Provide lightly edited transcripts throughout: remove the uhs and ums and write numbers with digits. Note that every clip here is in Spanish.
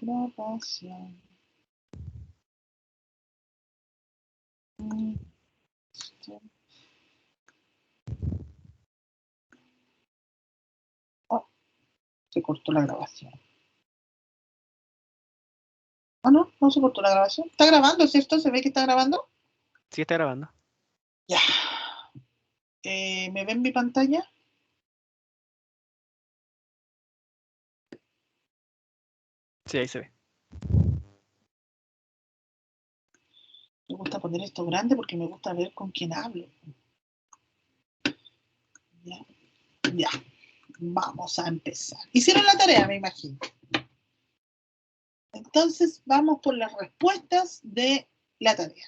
Grabación. Oh, se cortó la grabación. Ah, no, no se cortó la grabación. ¿Está grabando, cierto? ¿Se ve que está grabando? Sí, está grabando. Ya. ¿Me ven mi pantalla? Sí, ahí se ve. Me gusta poner esto grande porque me gusta ver con quién hablo. Ya. Ya. Vamos a empezar. Hicieron la tarea, me imagino. Entonces, vamos por las respuestas de la tarea.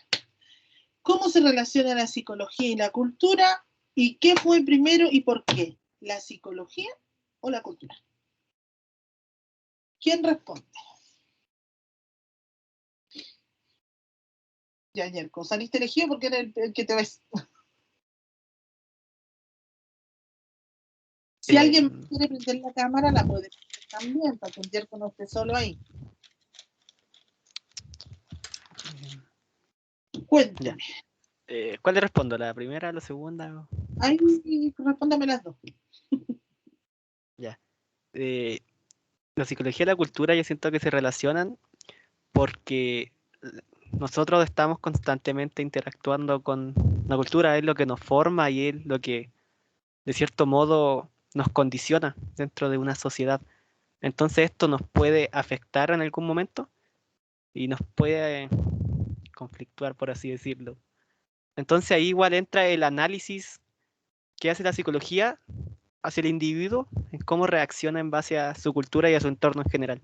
¿Cómo se relaciona la psicología y la cultura? ¿Y qué fue primero y por qué? ¿La psicología o la cultura? ¿Quién responde? Ya, Yerko, saliste elegido porque era el que te ves. Si alguien quiere prender la cámara, la puede prender también, para que el Yerko no esté solo ahí. Cuéntame. ¿Cuál le respondo? ¿La primera, la segunda? Ahí respóndame las dos. Ya. La psicología y la cultura yo siento que se relacionan porque nosotros estamos constantemente interactuando con la cultura, es lo que nos forma y es lo que de cierto modo nos condiciona dentro de una sociedad. Entonces esto nos puede afectar en algún momento y nos puede conflictuar, por así decirlo. Entonces ahí igual entra el análisis que hace la psicología hacia el individuo, en cómo reacciona en base a su cultura y a su entorno en general.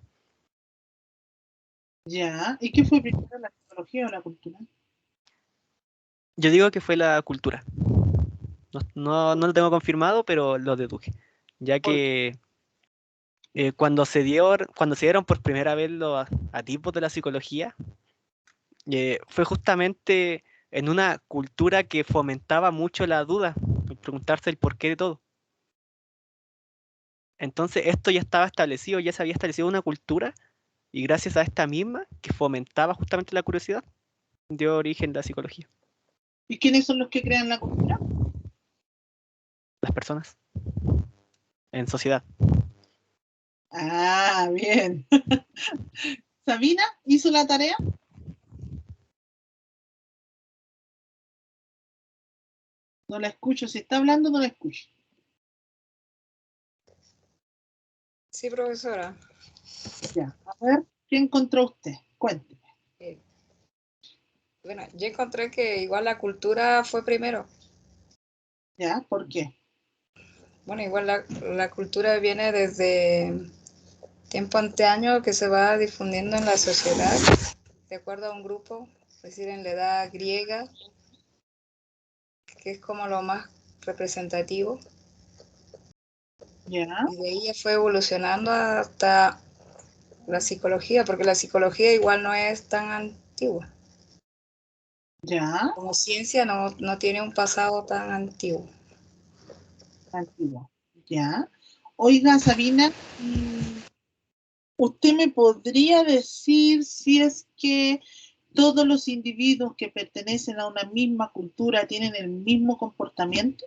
Ya. ¿Y qué fue primero, la psicología o la cultura? Yo digo que fue la cultura. No lo tengo confirmado, pero lo deduje. Ya ¿Por qué? que cuando se dieron por primera vez los atipos de la psicología, fue justamente en una cultura que fomentaba mucho la duda, el preguntarse el porqué de todo. Entonces esto ya estaba establecido, ya se había establecido una cultura y gracias a esta misma, que fomentaba justamente la curiosidad, dio origen la psicología. ¿Y quiénes son los que crean la cultura? Las personas en sociedad. Ah, bien. ¿Sabina hizo la tarea? No la escucho. Si está hablando, no la escucho. Sí, profesora. Ya. A ver, ¿qué encontró usted? Cuénteme. Bueno, yo encontré que igual la cultura fue primero. ¿Ya? ¿Por qué? Bueno, igual la cultura viene desde tiempo antaño que se va difundiendo en la sociedad, de acuerdo a un grupo, es decir, en la edad griega, que es como lo más representativo. ¿Ya? Y de ahí ya fue evolucionando hasta la psicología, porque la psicología igual no es tan antigua. ¿Ya? Como ciencia no tiene un pasado tan antiguo. Antiguo. ¿Ya? Oiga, Sabina, ¿usted me podría decir si es que todos los individuos que pertenecen a una misma cultura tienen el mismo comportamiento?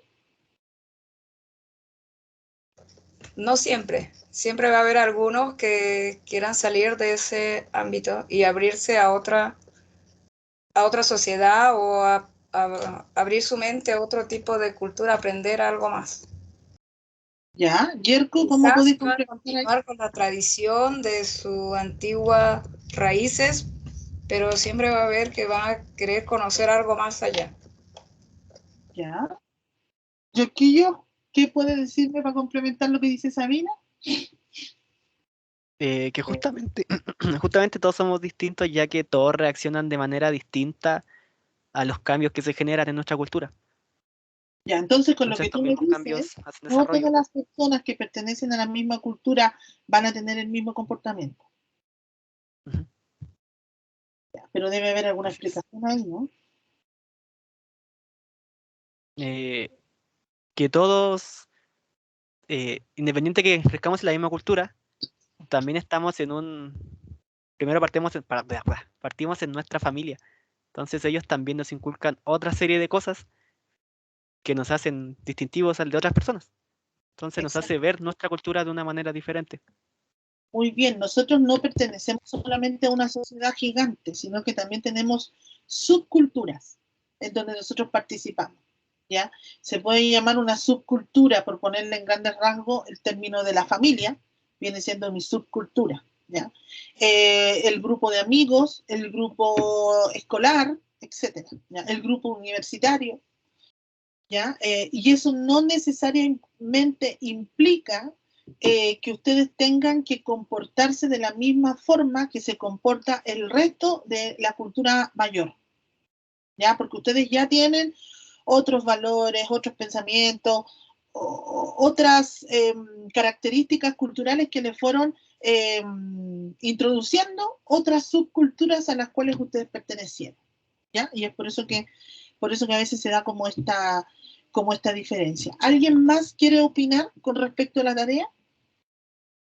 No siempre. Siempre va a haber algunos que quieran salir de ese ámbito y abrirse a otra sociedad o a abrir su mente a otro tipo de cultura, aprender algo más. ¿Ya? Yerko, ¿cómo Quizás puede va a complementar ahí? continuar con la tradición de sus antiguas raíces, pero siempre va a haber que van a querer conocer algo más allá. ¿Ya? Yoquillo, ¿qué puede decirme para complementar lo que dice Sabina? Que justamente, justamente todos somos distintos ya que todos reaccionan de manera distinta a los cambios que se generan en nuestra cultura. Ya, entonces con lo Entonces que estos tú me mismos dices, cambios hacen no desarrollo. todas las personas que pertenecen a la misma cultura van a tener el mismo comportamiento. Ujú. Ya, pero debe haber alguna Así es. explicación ahí, ¿no? Eh, que todos, independiente que crezcamos en la misma cultura, también estamos primero partimos en nuestra familia. Entonces ellos también nos inculcan otra serie de cosas que nos hacen distintivos al de otras personas. Entonces nos hace ver nuestra cultura de una manera diferente. Muy bien, nosotros no pertenecemos solamente a una sociedad gigante, sino que también tenemos subculturas en donde nosotros participamos, ¿ya? Se puede llamar una subcultura, por ponerle en grandes rasgos el término de la familia, viene siendo mi subcultura, ¿ya? El grupo de amigos, el grupo escolar, etcétera, ¿ya? El grupo universitario, ¿ya? Y eso no necesariamente implica que ustedes tengan que comportarse de la misma forma que se comporta el resto de la cultura mayor, ¿ya? Porque ustedes ya tienen otros valores, otros pensamientos, otras características culturales que les fueron introduciendo otras subculturas a las cuales ustedes pertenecieron, ¿ya? Y es por eso que a veces se da como esta diferencia. ¿Alguien más quiere opinar con respecto a la tarea?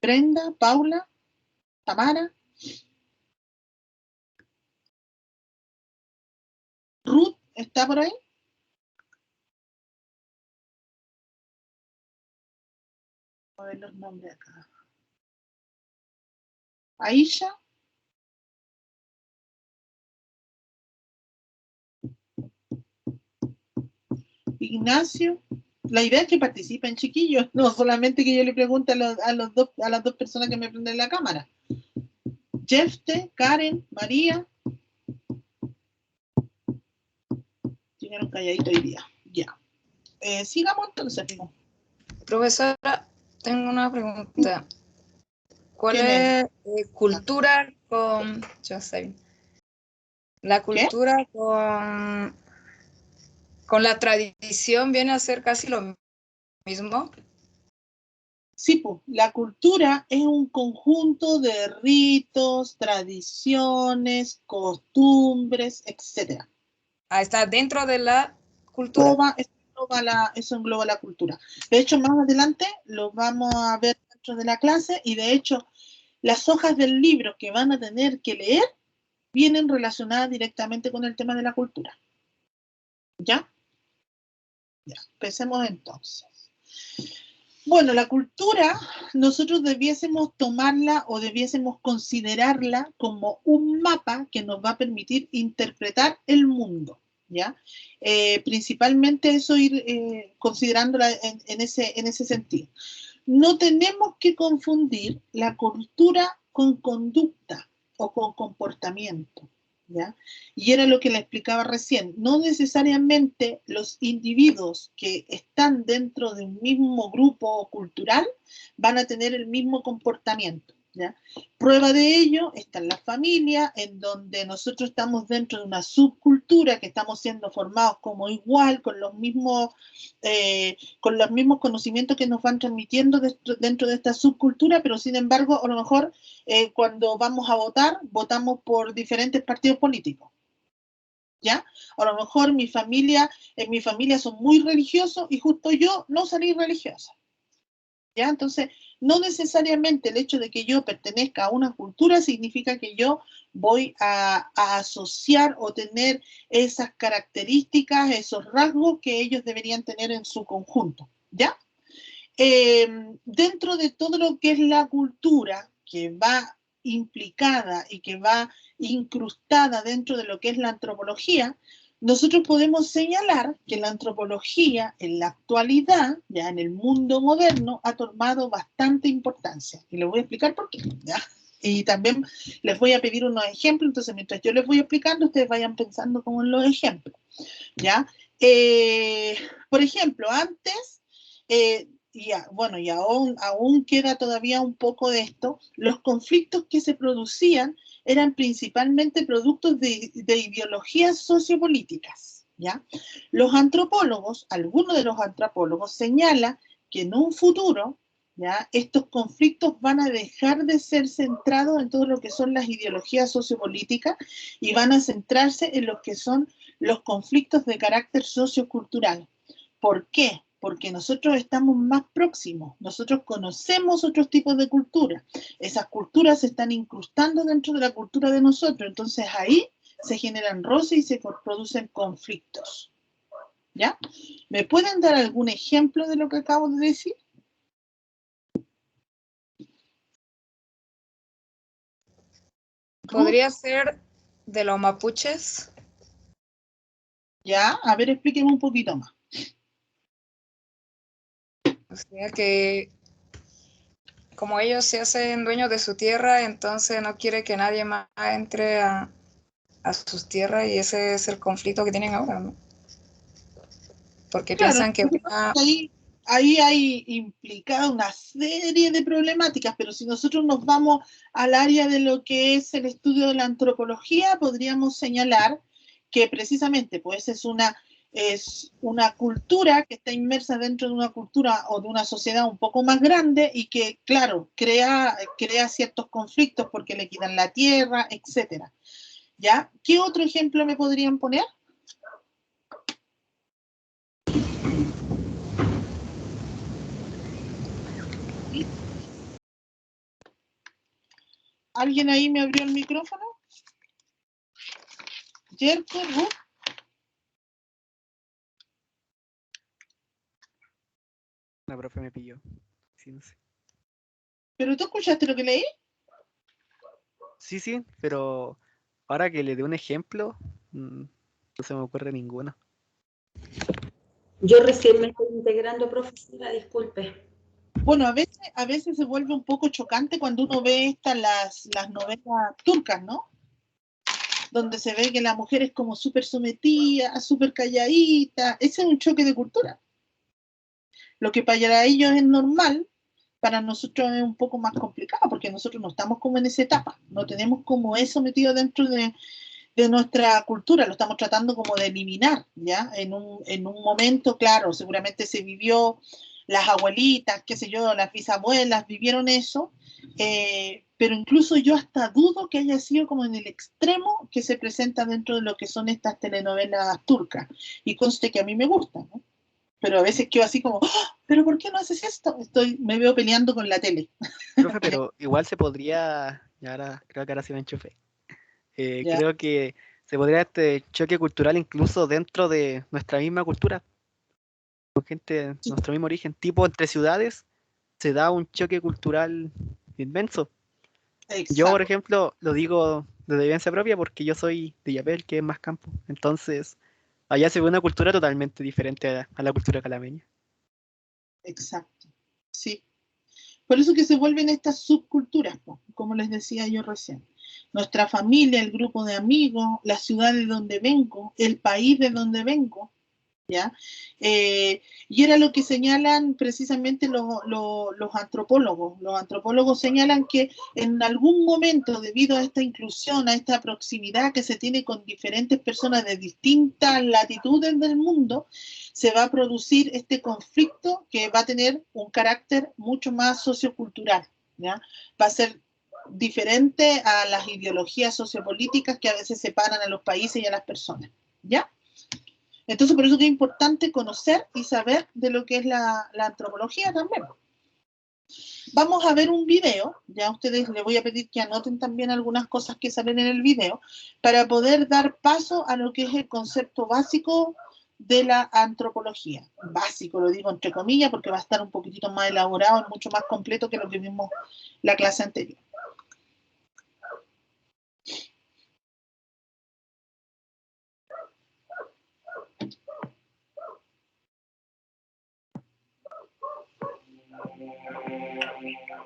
Brenda, Paula, Tamara, Ruth, ¿está por ahí? A ver los nombres acá. Aisha. Ignacio. La idea es que participen, chiquillos, no solamente que yo le pregunte a las dos personas que me prenden la cámara. Jefte, Karen, María. Llegaron calladitos hoy día. Ya. Sigamos entonces, digo. Profesora, tengo una pregunta. ¿Cuál es cultura con... Yo sé. La cultura con la tradición viene a ser casi lo mismo. Sí, pues, la cultura es un conjunto de ritos, tradiciones, costumbres, etc. Está dentro de la cultura. Eso engloba la cultura. De hecho, más adelante lo vamos a ver dentro de la clase y de hecho las hojas del libro que van a tener que leer vienen relacionadas directamente con el tema de la cultura. ¿Ya? Ya, empecemos entonces. Bueno, la cultura nosotros debiésemos tomarla o debiésemos considerarla como un mapa que nos va a permitir interpretar el mundo, ¿ya? Principalmente eso ir considerándola en ese sentido. No tenemos que confundir la cultura con conducta o con comportamiento, ¿ya? Y era lo que le explicaba recién. No necesariamente los individuos que están dentro de un mismo grupo cultural van a tener el mismo comportamiento, ¿ya? Prueba de ello está en la familia, en donde nosotros estamos dentro de una subcultura que estamos siendo formados como igual, con los mismos conocimientos que nos van transmitiendo dentro de esta subcultura, pero sin embargo, a lo mejor cuando vamos a votar, votamos por diferentes partidos políticos, ¿ya? A lo mejor en mi familia son muy religiosos y justo yo no salí religiosa, ¿ya? Entonces, no necesariamente el hecho de que yo pertenezca a una cultura significa que yo voy a asociar o tener esas características, esos rasgos que ellos deberían tener en su conjunto, ¿ya? Dentro de todo lo que es la cultura que va implicada y que va incrustada dentro de lo que es la antropología, nosotros podemos señalar que la antropología en la actualidad, ya en el mundo moderno, ha tomado bastante importancia. Y les voy a explicar por qué, ¿ya? Y también les voy a pedir unos ejemplos, entonces mientras yo les voy explicando, ustedes vayan pensando como en los ejemplos, ¿ya? Por ejemplo, antes, y aún queda todavía un poco de esto, los conflictos que se producían eran principalmente productos de ideologías sociopolíticas, ¿ya? Algunos de los antropólogos señalan que en un futuro, ¿ya?, estos conflictos van a dejar de ser centrados en todo lo que son las ideologías sociopolíticas y van a centrarse en lo que son los conflictos de carácter sociocultural. ¿Por qué? Porque nosotros estamos más próximos, nosotros conocemos otros tipos de cultura, esas culturas se están incrustando dentro de la cultura de nosotros, entonces ahí se generan roces y se producen conflictos. ¿Ya? ¿Me pueden dar algún ejemplo de lo que acabo de decir? ¿Podría ser de los mapuches? Ya, a ver, explíqueme un poquito más. O sea que como ellos se hacen dueños de su tierra, entonces no quiere que nadie más entre a sus tierras y ese es el conflicto que tienen ahora, ¿no? Porque Claro, piensan que ahí hay implicada una serie de problemáticas, pero si nosotros nos vamos al área de lo que es el estudio de la antropología, podríamos señalar que precisamente pues es una cultura que está inmersa dentro de una cultura o de una sociedad un poco más grande y que, claro, crea ciertos conflictos porque le quitan la tierra, etcétera. ¿Ya? ¿Qué otro ejemplo me podrían poner? ¿Alguien ahí me abrió el micrófono? ¿Yerko, Ruth? La profe me pilló. Sí, no sé. ¿Pero tú escuchaste lo que leí? Sí, pero ahora que le dé un ejemplo, no se me ocurre ninguno. Yo recién me estoy integrando, profesora, disculpe. Bueno, a veces se vuelve un poco chocante cuando uno ve las novelas turcas, ¿no? Donde se ve que la mujer es como súper sometida, súper calladita. Ese es un choque de cultura. Lo que para ellos es normal, para nosotros es un poco más complicado, porque nosotros no estamos como en esa etapa, no tenemos como eso metido dentro de nuestra cultura, lo estamos tratando como de eliminar, ¿ya? En un momento, claro, seguramente se vivió, las abuelitas, qué sé yo, las bisabuelas vivieron eso, pero incluso yo hasta dudo que haya sido como en el extremo que se presenta dentro de lo que son estas telenovelas turcas, y conste que a mí me gustan, ¿no? Pero a veces quedo así como, ¡oh! ¿Pero por qué no haces esto? Me veo peleando con la tele. Profe, pero igual se podría, y ahora creo que ahora sí me enchufé. ¿Ya? Creo que se podría este choque cultural incluso dentro de nuestra misma cultura, con gente de nuestro mismo origen, tipo entre ciudades, se da un choque cultural inmenso. Yo, por Exacto. ejemplo, lo digo de vivencia propia porque yo soy de Yapel, que es más campo. Entonces, allá se ve una cultura totalmente diferente a la cultura calameña. Exacto. Sí. Por eso que se vuelven estas subculturas, po, como les decía yo recién. Nuestra familia, el grupo de amigos, la ciudad de donde vengo, el país de donde vengo, ¿ya? Y era lo que señalan precisamente los antropólogos. Los antropólogos señalan que en algún momento, debido a esta inclusión, a esta proximidad que se tiene con diferentes personas de distintas latitudes del mundo, se va a producir este conflicto que va a tener un carácter mucho más sociocultural, ¿ya? Va a ser diferente a las ideologías sociopolíticas que a veces separan a los países y a las personas, ¿ya? Entonces, por eso que es importante conocer y saber de lo que es la antropología también. Vamos a ver un video, ya a ustedes les voy a pedir que anoten también algunas cosas que salen en el video, para poder dar paso a lo que es el concepto básico de la antropología. Básico, lo digo entre comillas, porque va a estar un poquitito más elaborado y mucho más completo que lo que vimos la clase anterior.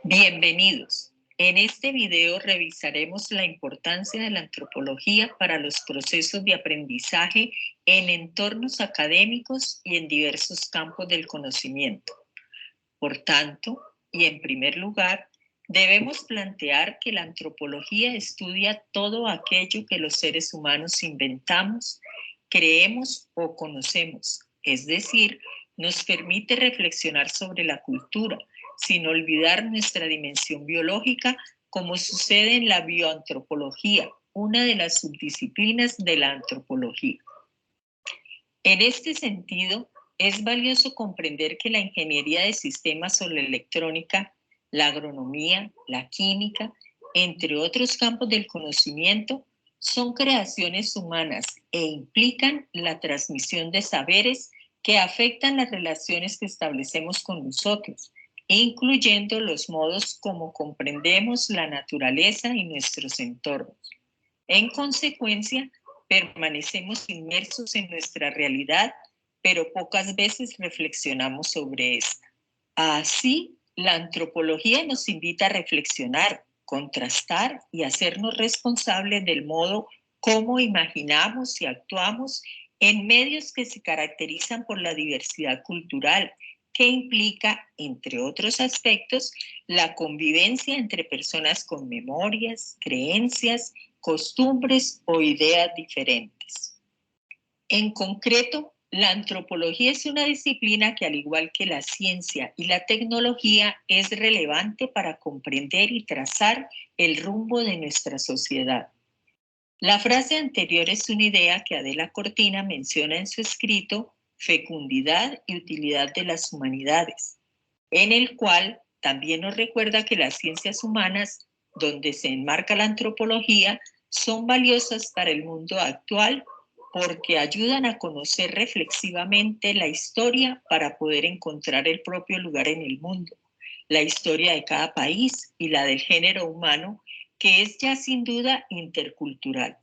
Bienvenidos. En este video revisaremos la importancia de la antropología para los procesos de aprendizaje en entornos académicos y en diversos campos del conocimiento. Por tanto, y en primer lugar, debemos plantear que la antropología estudia todo aquello que los seres humanos inventamos, creemos o conocemos, es decir, nos permite reflexionar sobre la cultura, sin olvidar nuestra dimensión biológica, como sucede en la bioantropología, una de las subdisciplinas de la antropología. En este sentido, es valioso comprender que la ingeniería de sistemas o la electrónica, la agronomía, la química, entre otros campos del conocimiento, son creaciones humanas e implican la transmisión de saberes que afectan las relaciones que establecemos con nosotros, incluyendo los modos como comprendemos la naturaleza y nuestros entornos. En consecuencia, permanecemos inmersos en nuestra realidad, pero pocas veces reflexionamos sobre esta. Así, la antropología nos invita a reflexionar, contrastar y hacernos responsables del modo como imaginamos y actuamos en medios que se caracterizan por la diversidad cultural, que implica, entre otros aspectos, la convivencia entre personas con memorias, creencias, costumbres o ideas diferentes. En concreto, la antropología es una disciplina que, al igual que la ciencia y la tecnología, es relevante para comprender y trazar el rumbo de nuestra sociedad. La frase anterior es una idea que Adela Cortina menciona en su escrito Fecundidad y utilidad de las humanidades, en el cual también nos recuerda que las ciencias humanas, donde se enmarca la antropología, son valiosas para el mundo actual porque ayudan a conocer reflexivamente la historia para poder encontrar el propio lugar en el mundo, la historia de cada país y la del género humano, que es ya sin duda intercultural.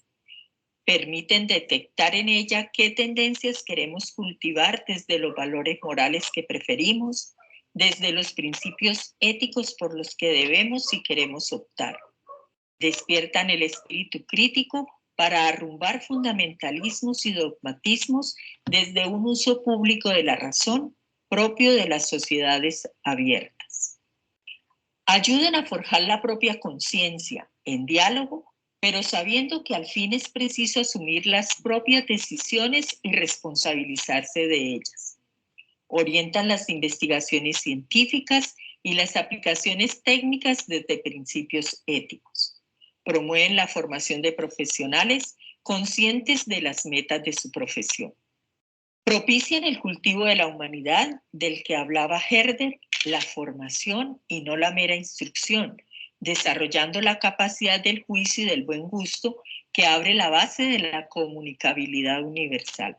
Permiten detectar en ella qué tendencias queremos cultivar desde los valores morales que preferimos, desde los principios éticos por los que debemos y queremos optar. Despiertan el espíritu crítico para arrumbar fundamentalismos y dogmatismos desde un uso público de la razón propio de las sociedades abiertas. Ayudan a forjar la propia conciencia en diálogo, pero sabiendo que al fin es preciso asumir las propias decisiones y responsabilizarse de ellas. Orientan las investigaciones científicas y las aplicaciones técnicas desde principios éticos. Promueven la formación de profesionales conscientes de las metas de su profesión. Propician el cultivo de la humanidad, del que hablaba Herder, la formación y no la mera instrucción, desarrollando la capacidad del juicio y del buen gusto que abre la base de la comunicabilidad universal.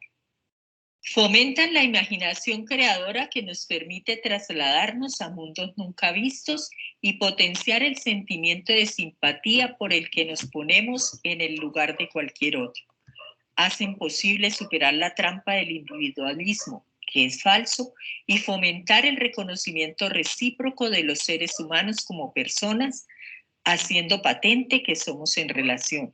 Fomentan la imaginación creadora que nos permite trasladarnos a mundos nunca vistos y potenciar el sentimiento de simpatía por el que nos ponemos en el lugar de cualquier otro. Hacen posible superar la trampa del individualismo, que es falso, y fomentar el reconocimiento recíproco de los seres humanos como personas, haciendo patente que somos en relación.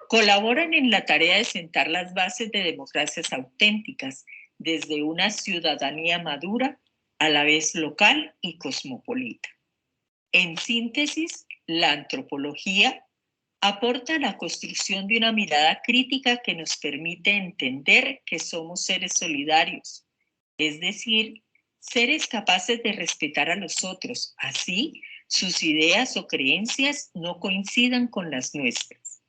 Colaboran en la tarea de sentar las bases de democracias auténticas desde una ciudadanía madura, a la vez local y cosmopolita. En síntesis, la antropología aporta la construcción de una mirada crítica que nos permite entender que somos seres solidarios, es decir, seres capaces de respetar a los otros, así sus ideas o creencias no coincidan con las nuestras.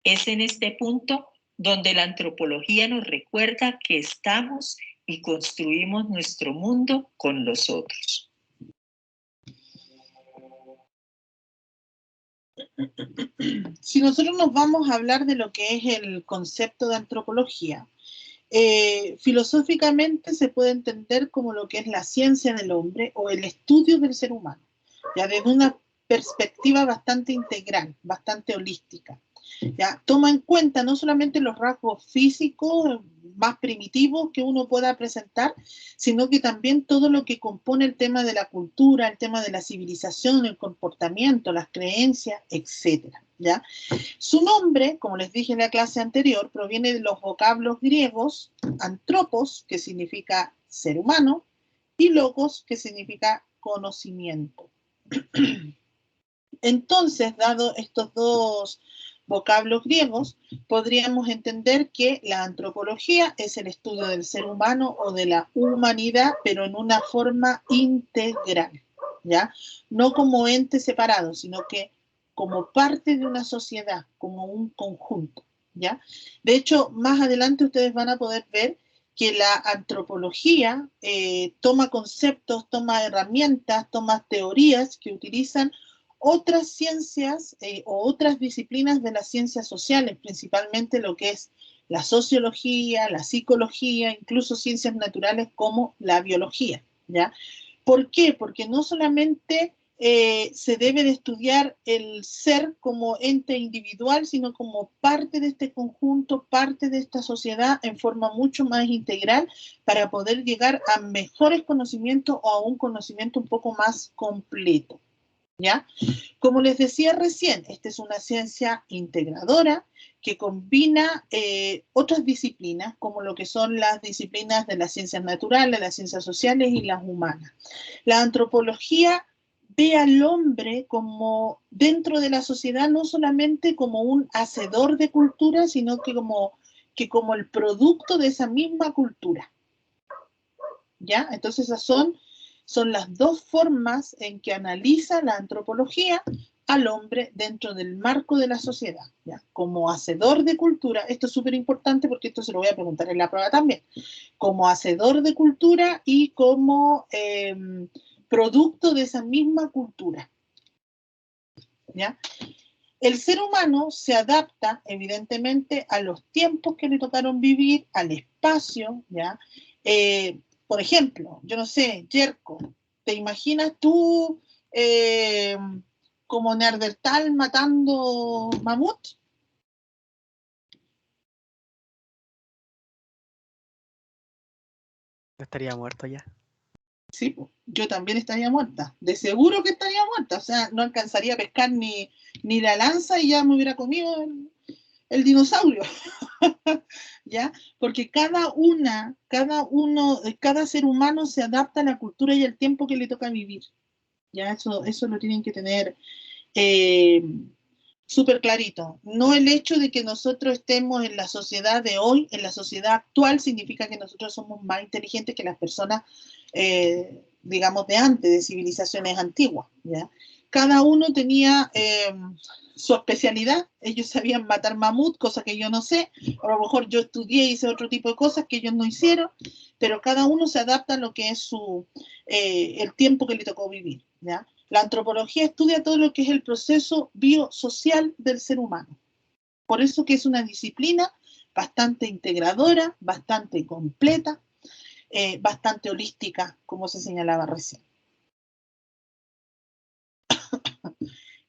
Es en este punto donde la antropología nos recuerda que estamos y construimos nuestro mundo con los otros. Si nosotros nos vamos a hablar de lo que es el concepto de antropología, filosóficamente se puede entender como lo que es la ciencia del hombre o el estudio del ser humano, ya desde una perspectiva bastante integral, bastante holística. ¿Ya? Toma en cuenta no solamente los rasgos físicos más primitivos que uno pueda presentar, sino que también todo lo que compone el tema de la cultura, el tema de la civilización, el comportamiento, las creencias, etc. ¿Ya? Su nombre, como les dije en la clase anterior, proviene de los vocablos griegos antropos, que significa ser humano, y logos, que significa conocimiento. Entonces, dado estos dos vocablos griegos, podríamos entender que la antropología es el estudio del ser humano o de la humanidad, pero en una forma integral, ¿ya? No como ente separado, sino que como parte de una sociedad, como un conjunto, ¿ya? De hecho, más adelante ustedes van a poder ver que la antropología toma conceptos, toma herramientas, toma teorías que utilizan otras ciencias o otras disciplinas de las ciencias sociales, principalmente lo que es la sociología, la psicología, incluso ciencias naturales como la biología, ¿ya? ¿Por qué? Porque no solamente se debe de estudiar el ser como ente individual, sino como parte de este conjunto, parte de esta sociedad en forma mucho más integral para poder llegar a mejores conocimientos o a un conocimiento un poco más completo, ¿ya? Como les decía recién, esta es una ciencia integradora que combina otras disciplinas, como lo que son las disciplinas de las ciencias naturales, las ciencias sociales y las humanas. La antropología ve al hombre como dentro de la sociedad, no solamente como un hacedor de cultura, sino que como el producto de esa misma cultura, ¿ya? Entonces esas son las dos formas en que analiza la antropología al hombre dentro del marco de la sociedad, ¿ya? Como hacedor de cultura, esto es súper importante porque esto se lo voy a preguntar en la prueba también, como hacedor de cultura y como producto de esa misma cultura, ¿ya? El ser humano se adapta, evidentemente, a los tiempos que le tocaron vivir, al espacio, ¿ya? Por ejemplo, yo no sé, Yerko, ¿te imaginas tú como Neandertal matando mamut? Estaría muerto ya. Sí, yo también estaría muerta. De seguro que estaría muerta. O sea, no alcanzaría a pescar ni la lanza y ya me hubiera comido el dinosaurio. ¿Ya? Porque cada ser humano se adapta a la cultura y al tiempo que le toca vivir. ¿Ya? Eso lo tienen que tener súper clarito. No el hecho de que nosotros estemos en la sociedad de hoy, en la sociedad actual, significa que nosotros somos más inteligentes que las personas, digamos, de antes, de civilizaciones antiguas, ¿ya? Cada uno tenía su especialidad. Ellos sabían matar mamut, cosa que yo no sé. A lo mejor yo estudié y hice otro tipo de cosas que ellos no hicieron, pero cada uno se adapta a lo que es el tiempo que le tocó vivir, ¿ya? La antropología estudia todo lo que es el proceso biosocial del ser humano. Por eso que es una disciplina bastante integradora, bastante completa, bastante holística, como se señalaba recién.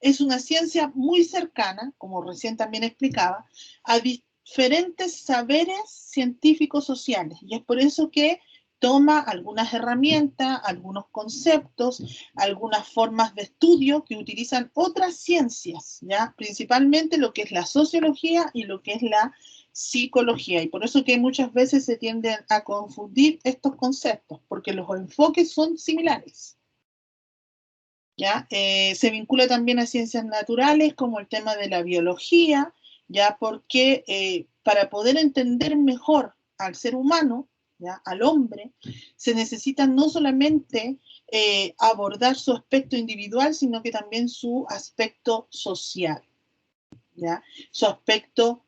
Es una ciencia muy cercana, como recién también explicaba, a diferentes saberes científicos sociales. Y es por eso que toma algunas herramientas, algunos conceptos, algunas formas de estudio que utilizan otras ciencias, ¿ya? Principalmente lo que es la sociología y lo que es la psicología. Y por eso que muchas veces se tienden a confundir estos conceptos, porque los enfoques son similares, ¿ya? Se vincula también a ciencias naturales como el tema de la biología, ¿ya? Porque para poder entender mejor al ser humano, ¿ya? Al hombre, se necesita no solamente abordar su aspecto individual, sino que también su aspecto social, ¿ya? Su aspecto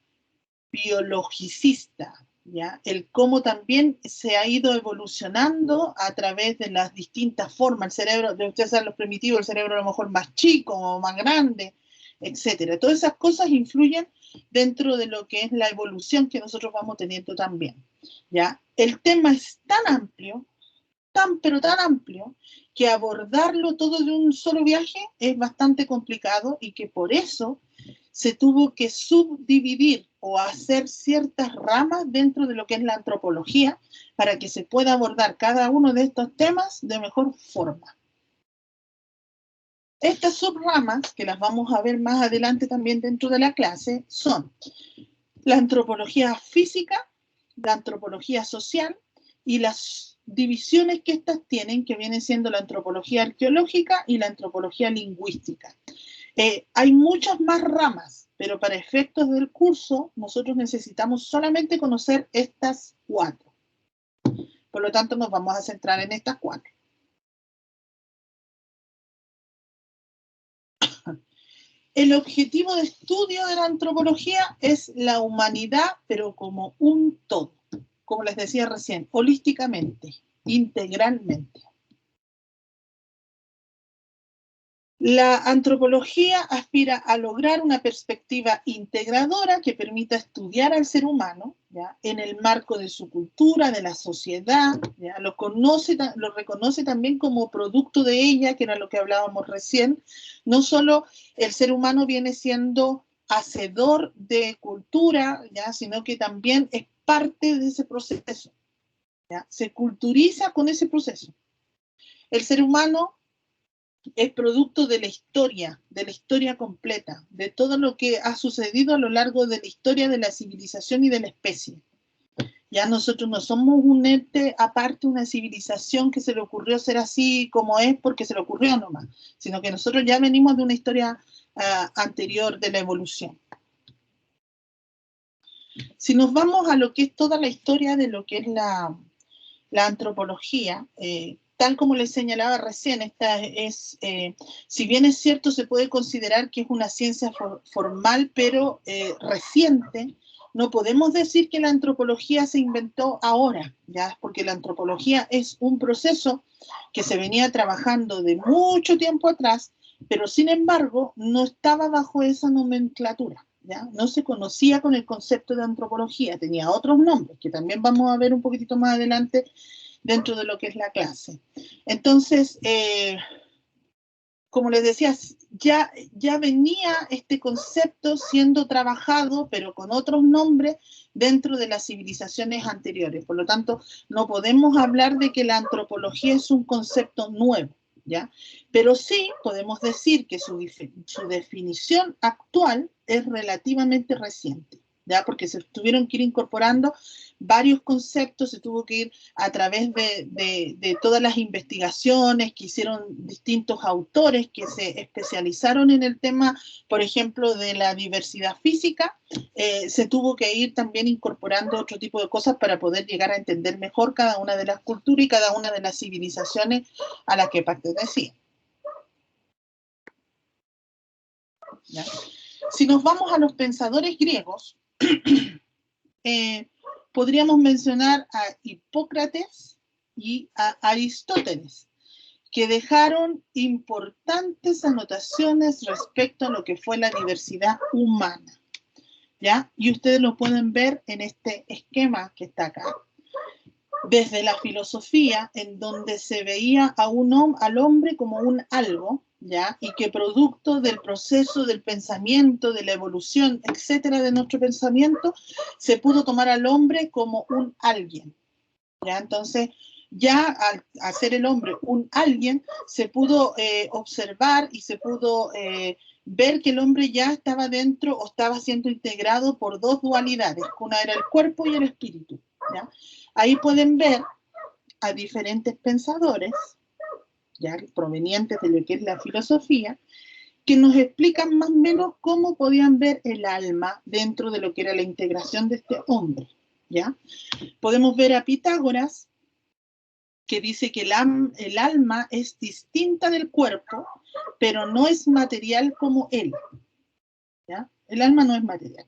biologicista, ¿ya? El cómo también se ha ido evolucionando a través de las distintas formas. El cerebro, de ustedes saben los primitivos, el cerebro a lo mejor más chico o más grande, etcétera. Todas esas cosas influyen dentro de lo que es la evolución que nosotros vamos teniendo también, ¿ya? El tema es tan amplio, pero tan amplio, que abordarlo todo de un solo viaje es bastante complicado y que por eso se tuvo que subdividir o hacer ciertas ramas dentro de lo que es la antropología para que se pueda abordar cada uno de estos temas de mejor forma. Estas subramas, que las vamos a ver más adelante también dentro de la clase, son la antropología física, la antropología social y las divisiones que estas tienen, que vienen siendo la antropología arqueológica y la antropología lingüística. Hay muchas más ramas, pero para efectos del curso nosotros necesitamos solamente conocer estas 4. Por lo tanto, nos vamos a centrar en estas 4. El objetivo de estudio de la antropología es la humanidad, pero como un todo. como les decía recién, holísticamente, integralmente. La antropología aspira a lograr una perspectiva integradora que permita estudiar al ser humano, ¿ya?, en el marco de su cultura, de la sociedad, ¿ya? Lo reconoce también como producto de ella, que era lo que hablábamos recién. No solo el ser humano viene siendo hacedor de cultura, ¿ya?, sino que también es parte de ese proceso, ¿ya? Se culturiza con ese proceso. El ser humano es producto de la historia completa, de todo lo que ha sucedido a lo largo de la historia de la civilización y de la especie. Ya nosotros no somos un ente aparte, una civilización que se le ocurrió ser así como es porque se le ocurrió nomás, sino que nosotros ya venimos de una historia anterior de la evolución. Si nos vamos a lo que es toda la historia de lo que es la antropología, tal como les señalaba recién, esta es, si bien es cierto, se puede considerar que es una ciencia formal, pero reciente. No podemos decir que la antropología se inventó ahora, ¿ya? Porque la antropología es un proceso que se venía trabajando de mucho tiempo atrás, pero sin embargo no estaba bajo esa nomenclatura, ¿ya? No se conocía con el concepto de antropología, tenía otros nombres, que también vamos a ver un poquitito más adelante dentro de lo que es la clase. Entonces, como les decía, ya venía este concepto siendo trabajado, pero con otros nombres, dentro de las civilizaciones anteriores. Por lo tanto, no podemos hablar de que la antropología es un concepto nuevo, ¿ya? Pero sí podemos decir que su definición actual es relativamente reciente, ¿ya? Porque se tuvieron que ir incorporando varios conceptos, se tuvo que ir a través de todas las investigaciones que hicieron distintos autores que se especializaron en el tema, por ejemplo, de la diversidad física. Se tuvo que ir también incorporando otro tipo de cosas para poder llegar a entender mejor cada una de las culturas y cada una de las civilizaciones a las que pertenecían. ¿Ya? Si nos vamos a los pensadores griegos, podríamos mencionar a Hipócrates y a Aristóteles, que dejaron importantes anotaciones respecto a lo que fue la diversidad humana, ¿ya? Y ustedes lo pueden ver en este esquema que está acá. Desde la filosofía, en donde se veía al hombre como un algo, ¿ya? Y que producto del proceso del pensamiento, de la evolución, etcétera, de nuestro pensamiento, se pudo tomar al hombre como un alguien, ¿ya? Entonces, ya al hacer el hombre un alguien, se pudo observar y se pudo ver que el hombre ya estaba dentro o estaba siendo integrado por dos dualidades. Una era el cuerpo y el espíritu, ¿ya? Ahí pueden ver a diferentes pensadores, ya provenientes de lo que es la filosofía, que nos explican más o menos cómo podían ver el alma dentro de lo que era la integración de este hombre, ¿ya? Podemos ver a Pitágoras, que dice que el alma es distinta del cuerpo, pero no es material como él, ¿ya? El alma no es material.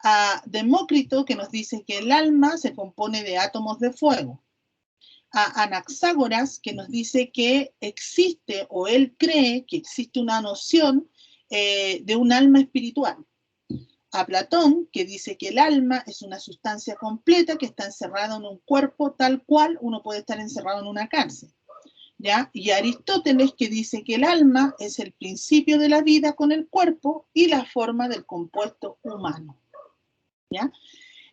A Demócrito, que nos dice que el alma se compone de átomos de fuego. A Anaxágoras, que nos dice que existe, o él cree que existe una noción de un alma espiritual. A Platón, que dice que el alma es una sustancia completa que está encerrada en un cuerpo tal cual uno puede estar encerrado en una cárcel, ¿ya? Y a Aristóteles, que dice que el alma es el principio de la vida con el cuerpo y la forma del compuesto humano, ¿ya?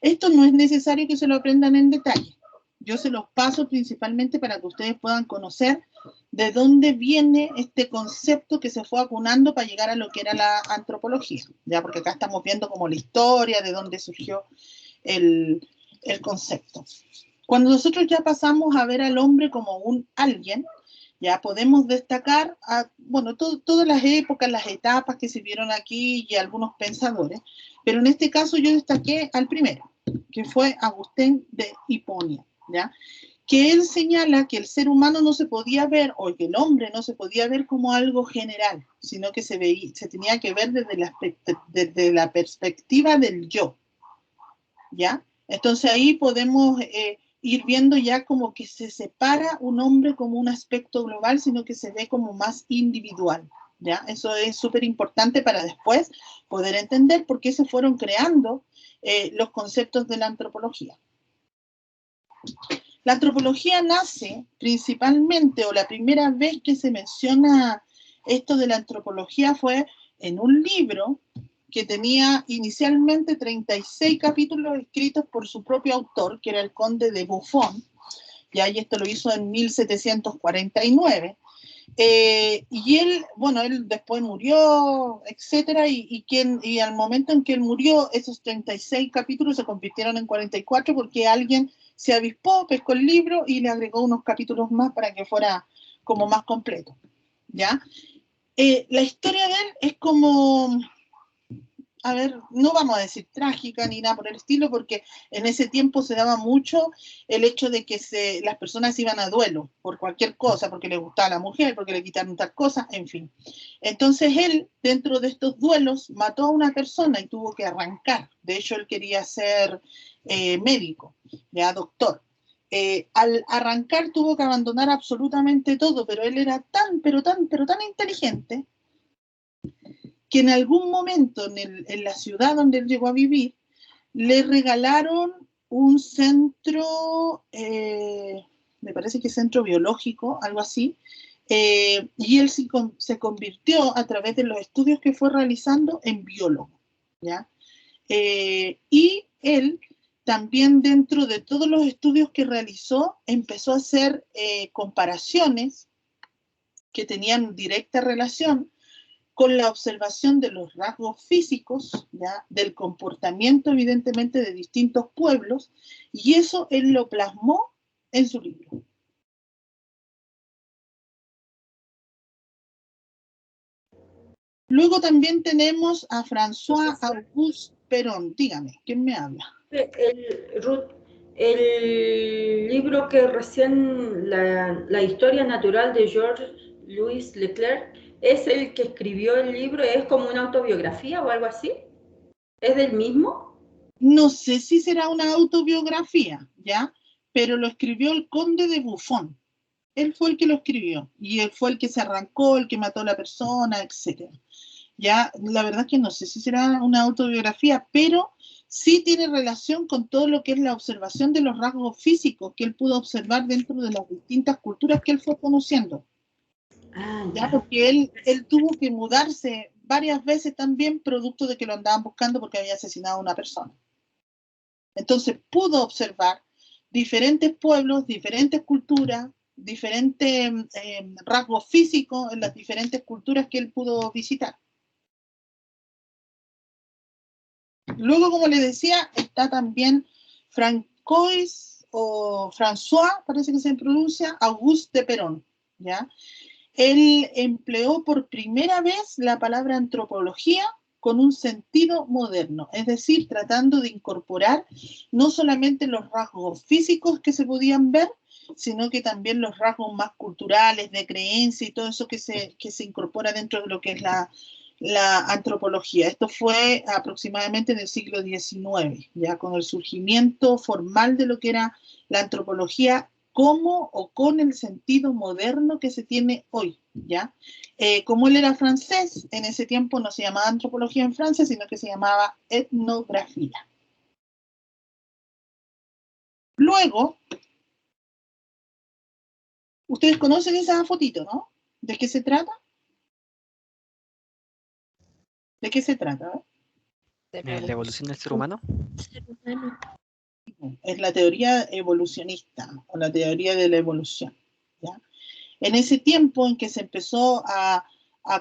Esto no es necesario que se lo aprendan en detalle. Yo se los paso principalmente para que ustedes puedan conocer de dónde viene este concepto que se fue acunando para llegar a lo que era la antropología, ya, porque acá estamos viendo como la historia, de dónde surgió el concepto. Cuando nosotros ya pasamos a ver al hombre como un alguien, ya podemos destacar, bueno, todas las épocas, las etapas que se vieron aquí y algunos pensadores, pero en este caso yo destaqué al primero, que fue Agustín de Hiponia, ¿ya? Que él señala que el ser humano no se podía ver, o que el hombre no se podía ver como algo general, sino que se tenía que ver desde la perspectiva del yo, ¿ya? Entonces ahí podemos ir viendo ya como que se separa un hombre como un aspecto global, sino que se ve como más individual, ¿ya? Eso es súper importante para después poder entender por qué se fueron creando los conceptos de la antropología. La antropología nace principalmente, o la primera vez que se menciona esto de la antropología fue en un libro que tenía inicialmente 36 capítulos escritos por su propio autor, que era el conde de Buffon, y esto lo hizo en 1749. Y él, bueno, él después murió, etcétera, y al momento en que él murió, esos 36 capítulos se convirtieron en 44 porque alguien se avispó, pescó el libro y le agregó unos capítulos más para que fuera como más completo, ¿ya? La historia de él es como, a ver, no vamos a decir trágica ni nada por el estilo, porque en ese tiempo se daba mucho el hecho de que las personas iban a duelo por cualquier cosa, porque le gustaba a la mujer, porque le quitaron tal cosa, en fin. Entonces él, dentro de estos duelos, mató a una persona y tuvo que arrancar. De hecho, él quería ser médico, ya doctor. Al arrancar tuvo que abandonar absolutamente todo, pero él era tan, pero tan, pero tan inteligente que en algún momento en la ciudad donde él llegó a vivir, le regalaron un centro, me parece que centro biológico, algo así, y él se convirtió a través de los estudios que fue realizando en biólogo, ¿ya? Y él también dentro de todos los estudios que realizó empezó a hacer comparaciones que tenían directa relación con la observación de los rasgos físicos, ¿ya? Del comportamiento evidentemente de distintos pueblos, y eso él lo plasmó en su libro. Luego también tenemos a François-Auguste Perón. Dígame, ¿quién me habla? Ruth, el libro que recién, la historia natural de Georges-Louis Leclerc, ¿es el que escribió el libro? ¿Es como una autobiografía o algo así? ¿Es del mismo? No sé si será una autobiografía, ¿ya? Pero lo escribió el conde de Buffon. Él fue el que lo escribió, y él fue el que se arrancó, el que mató a la persona, etc. Ya, la verdad es que no sé si será una autobiografía, pero sí tiene relación con todo lo que es la observación de los rasgos físicos que él pudo observar dentro de las distintas culturas que él fue conociendo. Ya, porque él tuvo que mudarse varias veces también, producto de que lo andaban buscando porque había asesinado a una persona. Entonces pudo observar diferentes pueblos, diferentes culturas, diferentes rasgos físicos en las diferentes culturas que él pudo visitar. Luego, como les decía, está también Francois o François, parece que se pronuncia, Auguste de Perón, ¿ya? Él empleó por primera vez la palabra antropología con un sentido moderno, es decir, tratando de incorporar no solamente los rasgos físicos que se podían ver, sino que también los rasgos más culturales, de creencia y todo eso que se incorpora dentro de lo que es la antropología. Esto fue aproximadamente en el siglo XIX, ya con el surgimiento formal de lo que era la antropología como o con el sentido moderno que se tiene hoy, ¿ya? Como él era francés, en ese tiempo no se llamaba antropología en Francia, sino que se llamaba etnografía. Luego, ustedes conocen esa fotito, ¿no? ¿De qué se trata? ¿De qué se trata? ¿La evolución del ser humano? Es la teoría evolucionista o la teoría de la evolución, ¿ya? En ese tiempo en que se empezó a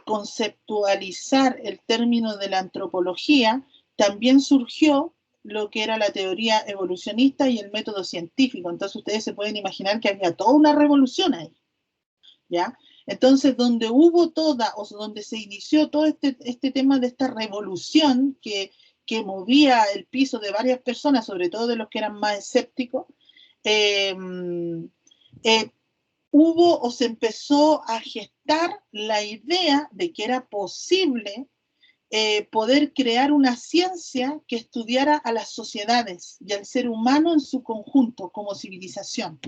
conceptualizar el término de la antropología, también surgió lo que era la teoría evolucionista y el método científico. Entonces ustedes se pueden imaginar que había toda una revolución ahí, ¿ya? Entonces, donde hubo donde se inició todo este tema de esta revolución que movía el piso de varias personas, sobre todo de los que eran más escépticos, hubo o se empezó a gestar la idea de que era posible poder crear una ciencia que estudiara a las sociedades y al ser humano en su conjunto como civilización,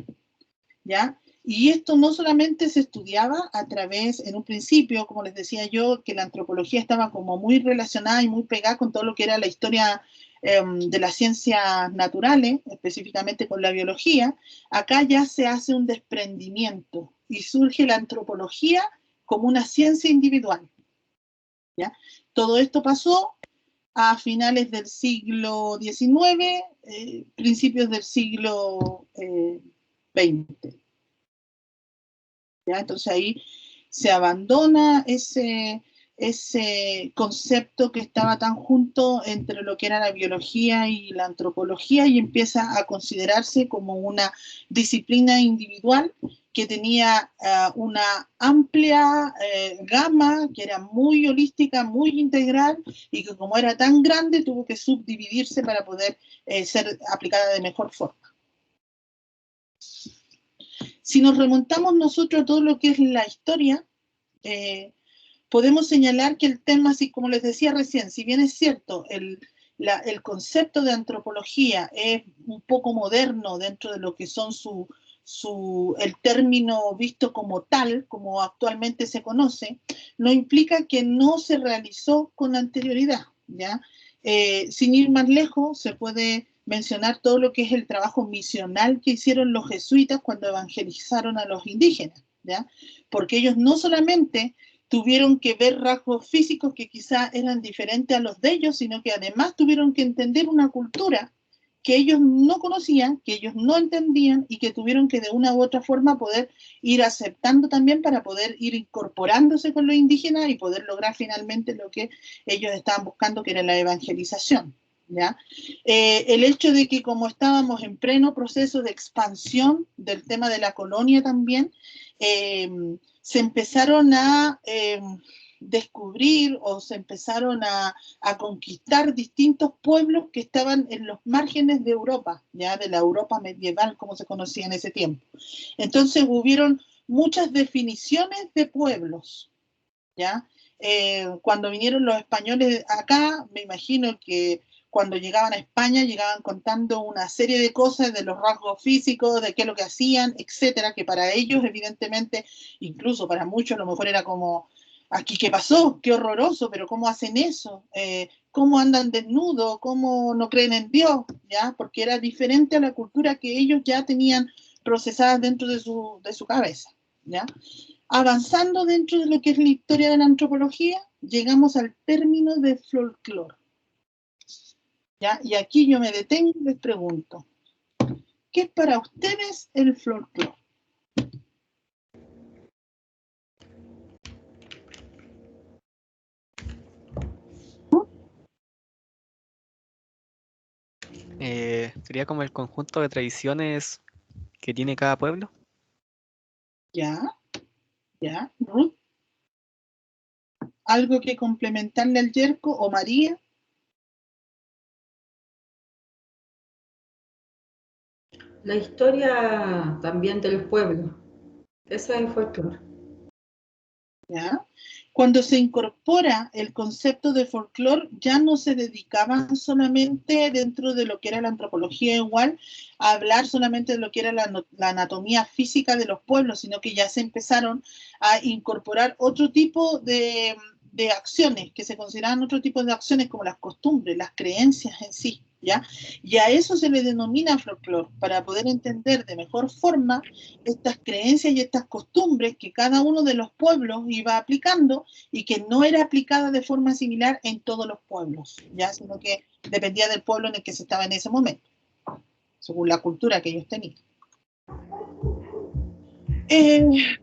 ¿ya? Y esto no solamente se estudiaba a través, en un principio, como les decía yo, que la antropología estaba como muy relacionada y muy pegada con todo lo que era la historia de las ciencias naturales, específicamente con la biología. Acá ya se hace un desprendimiento y surge la antropología como una ciencia individual, ¿ya? Todo esto pasó a finales del siglo XIX, principios del siglo XX. ¿Ya? Entonces ahí se abandona ese concepto que estaba tan junto entre lo que era la biología y la antropología y empieza a considerarse como una disciplina individual que tenía una amplia gama, que era muy holística, muy integral, y que como era tan grande tuvo que subdividirse para poder ser aplicada de mejor forma. Si nos remontamos nosotros a todo lo que es la historia, podemos señalar que el tema, así como les decía recién, si bien es cierto, el concepto de antropología es un poco moderno dentro de lo que son el término visto como tal, como actualmente se conoce, no implica que no se realizó con anterioridad, ¿ya? Sin ir más lejos, se puede mencionar todo lo que es el trabajo misional que hicieron los jesuitas cuando evangelizaron a los indígenas, ¿ya? Porque ellos no solamente tuvieron que ver rasgos físicos que quizá eran diferentes a los de ellos, sino que además tuvieron que entender una cultura que ellos no conocían, que ellos no entendían y que tuvieron que de una u otra forma poder ir aceptando también para poder ir incorporándose con los indígenas y poder lograr finalmente lo que ellos estaban buscando, que era la evangelización, ¿ya? El hecho de que como estábamos en pleno proceso de expansión del tema de la colonia también, se empezaron a descubrir o se empezaron a conquistar distintos pueblos que estaban en los márgenes de Europa, ya de la Europa medieval como se conocía en ese tiempo. Entonces hubieron muchas definiciones de pueblos, ¿ya? Cuando vinieron los españoles acá, me imagino que cuando llegaban a España llegaban contando una serie de cosas de los rasgos físicos, de qué es lo que hacían, etcétera, que para ellos evidentemente, incluso para muchos a lo mejor era como, aquí qué pasó, qué horroroso, pero cómo hacen eso, cómo andan desnudos, cómo no creen en Dios, ¿ya? Porque era diferente a la cultura que ellos ya tenían procesada dentro de su cabeza, ¿ya? Avanzando dentro de lo que es la historia de la antropología, llegamos al término de folclore, ¿ya? Y aquí yo me detengo y les pregunto, ¿qué es para ustedes el folclore? Sería como el conjunto de tradiciones que tiene cada pueblo. ¿Ya? ¿Ya? ¿Ruth? ¿Algo que complementarle al Yerko o María? La historia también del pueblo. Eso es el folclore. ¿Ya? Cuando se incorpora el concepto de folclore, ya no se dedicaban solamente dentro de lo que era la antropología igual a hablar solamente de lo que era la anatomía física de los pueblos, sino que ya se empezaron a incorporar otro tipo de acciones, que se consideraban otro tipo de acciones como las costumbres, las creencias en sí, ¿ya? Y a eso se le denomina folclore, para poder entender de mejor forma estas creencias y estas costumbres que cada uno de los pueblos iba aplicando y que no era aplicada de forma similar en todos los pueblos, ¿ya? Sino que dependía del pueblo en el que se estaba en ese momento, según la cultura que ellos tenían.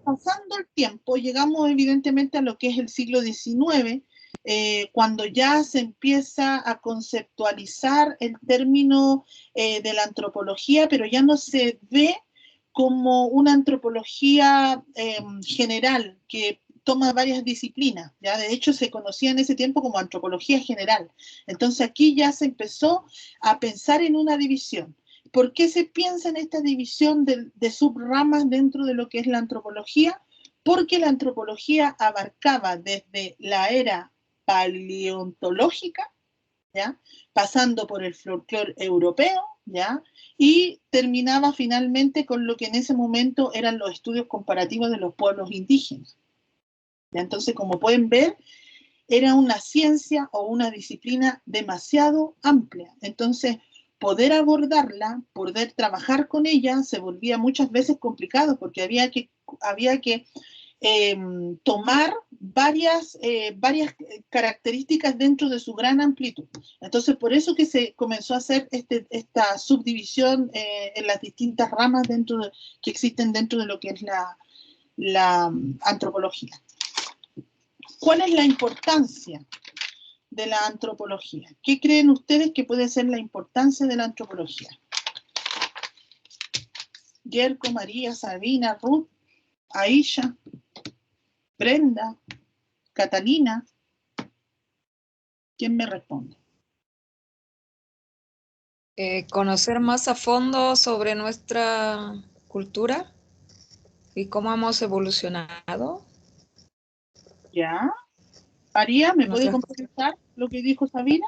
Pasando el tiempo, llegamos evidentemente a lo que es el siglo XIX, cuando ya se empieza a conceptualizar el término de la antropología, pero ya no se ve como una antropología general que toma varias disciplinas, ¿ya? De hecho se conocía en ese tiempo como antropología general. Entonces aquí ya se empezó a pensar en una división. ¿Por qué se piensa en esta división de subramas dentro de lo que es la antropología? Porque la antropología abarcaba desde la era paleontológica, ¿ya? Pasando por el folclore europeo, ¿ya? Y terminaba finalmente con lo que en ese momento eran los estudios comparativos de los pueblos indígenas. ¿Ya? Entonces, como pueden ver, era una ciencia o una disciplina demasiado amplia. Entonces, poder abordarla, poder trabajar con ella, se volvía muchas veces complicado porque había que tomar varias características dentro de su gran amplitud. Entonces, por eso que se comenzó a hacer esta subdivisión en las distintas ramas que existen dentro de lo que es la antropología. ¿Cuál es la importancia de la antropología? ¿Qué creen ustedes que puede ser la importancia de la antropología? Yerko, María, Sabina, Ruth, Aisha, Brenda, Catalina. ¿Quién me responde? Conocer más a fondo sobre nuestra cultura y cómo hemos evolucionado. ¿Ya? María, ¿me puede complementar lo que dijo Sabina?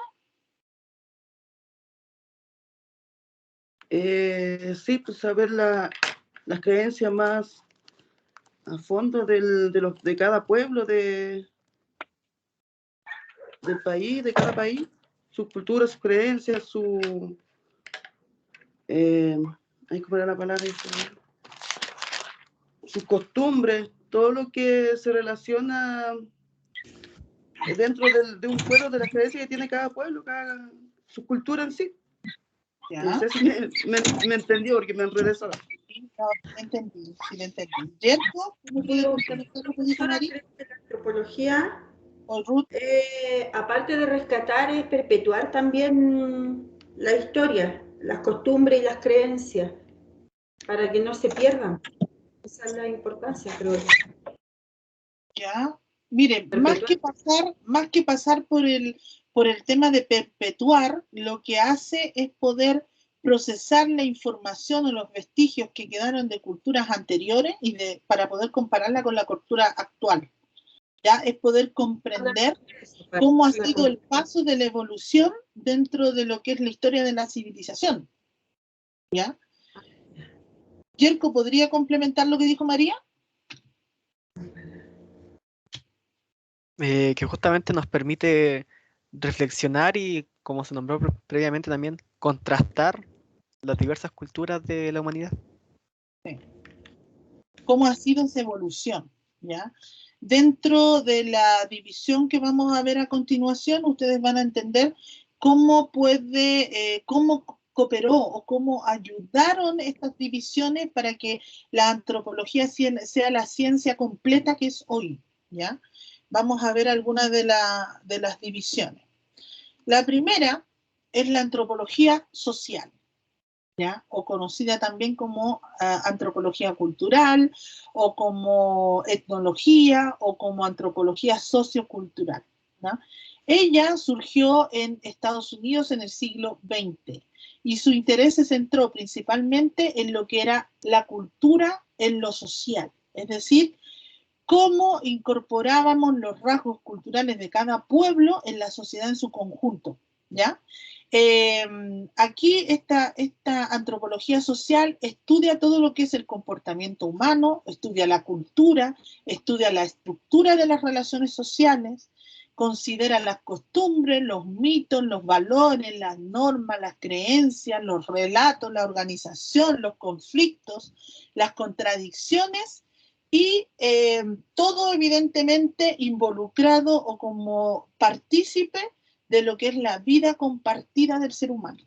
Sí, pues saber las creencias más a fondo de cada pueblo, del país, de cada país, sus culturas, sus creencias, ¿cómo era la palabra? Sus costumbres, todo lo que se relaciona dentro de un pueblo, de las creencias que tiene cada pueblo, su cultura en sí. ¿Ya? No sé si me entendió, porque me enredé sola. Sí, no, entendí. ¿Yerko? ¿Cómo puede complementar lo que dijo María? La antropología, ¿O Ruth? aparte de rescatar, es perpetuar también la historia, las costumbres y las creencias, para que no se pierdan. Esa es la importancia, creo yo. Ya, miren, Perpetuar. más que pasar por el tema de perpetuar, lo que hace es poder procesar la información o los vestigios que quedaron de culturas anteriores para poder compararla con la cultura actual. Ya es poder comprender cómo ha sido el paso de la evolución dentro de lo que es la historia de la civilización. ¿Ya? Yerko, ¿podría complementar lo que dijo María? Que justamente nos permite reflexionar y, como se nombró previamente también, contrastar las diversas culturas de la humanidad. Sí. Cómo ha sido esa evolución, ¿ya? Dentro de la división que vamos a ver a continuación, ustedes van a entender cómo cómo cooperó o cómo ayudaron estas divisiones para que la antropología sea la ciencia completa que es hoy, ¿ya? Vamos a ver algunas de las divisiones. La primera es la antropología social, ¿ya? O conocida también como antropología cultural, o como etnología, o como antropología sociocultural, ¿no? Ella surgió en Estados Unidos en el siglo XX y su interés se centró principalmente en lo que era la cultura en lo social, es decir, cómo incorporábamos los rasgos culturales de cada pueblo en la sociedad en su conjunto, ¿ya? Aquí esta antropología social estudia todo lo que es el comportamiento humano, estudia la cultura, estudia la estructura de las relaciones sociales, considera las costumbres, los mitos, los valores, las normas, las creencias, los relatos, la organización, los conflictos, las contradicciones y todo evidentemente involucrado o como partícipe de lo que es la vida compartida del ser humano,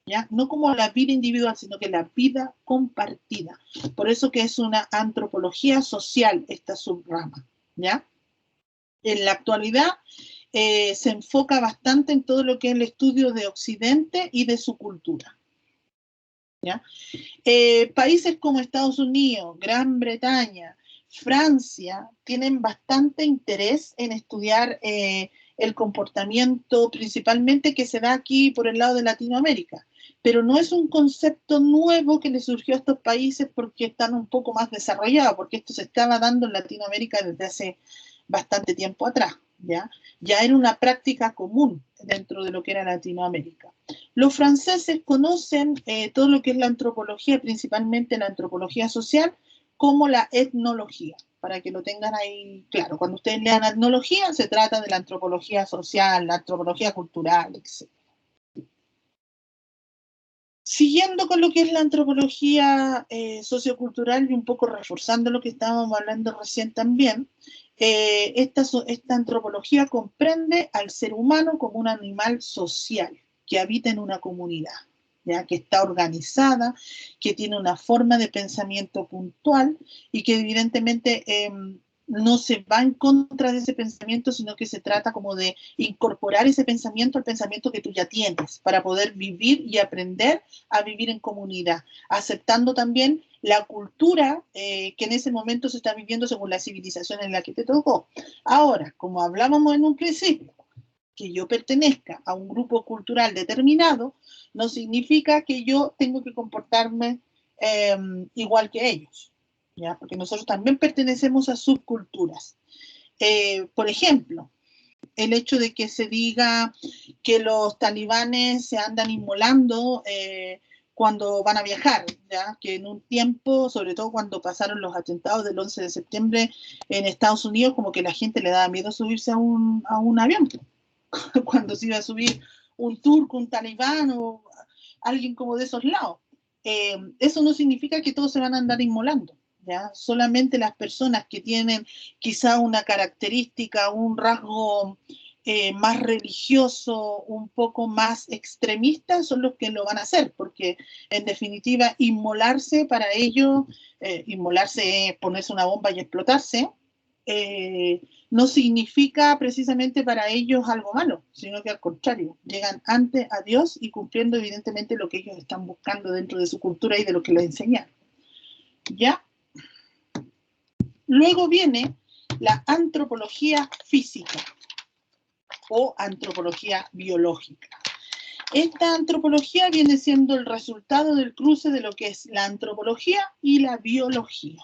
¿ya? No como la vida individual, sino que la vida compartida. Por eso que es una antropología social esta subrama, ¿ya? En la actualidad se enfoca bastante en todo lo que es el estudio de Occidente y de su cultura, ¿ya? Países como Estados Unidos, Gran Bretaña, Francia tienen bastante interés en estudiar el comportamiento principalmente que se da aquí por el lado de Latinoamérica, pero no es un concepto nuevo que le surgió a estos países porque están un poco más desarrollados, porque esto se estaba dando en Latinoamérica desde hace bastante tiempo atrás, ¿ya? Ya era una práctica común dentro de lo que era Latinoamérica. Los franceses conocen todo lo que es la antropología, principalmente la antropología social, como la etnología, para que lo tengan ahí claro. Cuando ustedes lean etnología, se trata de la antropología social, la antropología cultural, etc. Siguiendo con lo que es la antropología sociocultural y un poco reforzando lo que estábamos hablando recién también, esta antropología comprende al ser humano como un animal social que habita en una comunidad, ¿ya? Que está organizada, que tiene una forma de pensamiento puntual y que evidentemente no se va en contra de ese pensamiento, sino que se trata como de incorporar ese pensamiento al pensamiento que tú ya tienes para poder vivir y aprender a vivir en comunidad, aceptando también la cultura que en ese momento se está viviendo según la civilización en la que te tocó. Ahora, como hablábamos en un principio, que yo pertenezca a un grupo cultural determinado, no significa que yo tengo que comportarme igual que ellos, ¿ya? Porque nosotros también pertenecemos a subculturas. Por ejemplo, el hecho de que se diga que los talibanes se andan inmolando cuando van a viajar, ¿ya? Que en un tiempo, sobre todo cuando pasaron los atentados del 11 de septiembre en Estados Unidos, como que la gente le daba miedo subirse a un avión, cuando se iba a subir un turco, un talibán o alguien como de esos lados. Eso no significa que todos se van a andar inmolando, ¿ya? Solamente las personas que tienen quizá una característica, un rasgo más religioso, un poco más extremista, son los que lo van a hacer, porque en definitiva inmolarse para ellos, inmolarse es ponerse una bomba y explotarse, no significa precisamente para ellos algo malo, sino que al contrario, llegan ante a Dios y cumpliendo evidentemente lo que ellos están buscando dentro de su cultura y de lo que les enseñan. ¿Ya? Luego viene la antropología física o antropología biológica. Esta antropología viene siendo el resultado del cruce de lo que es la antropología y la biología.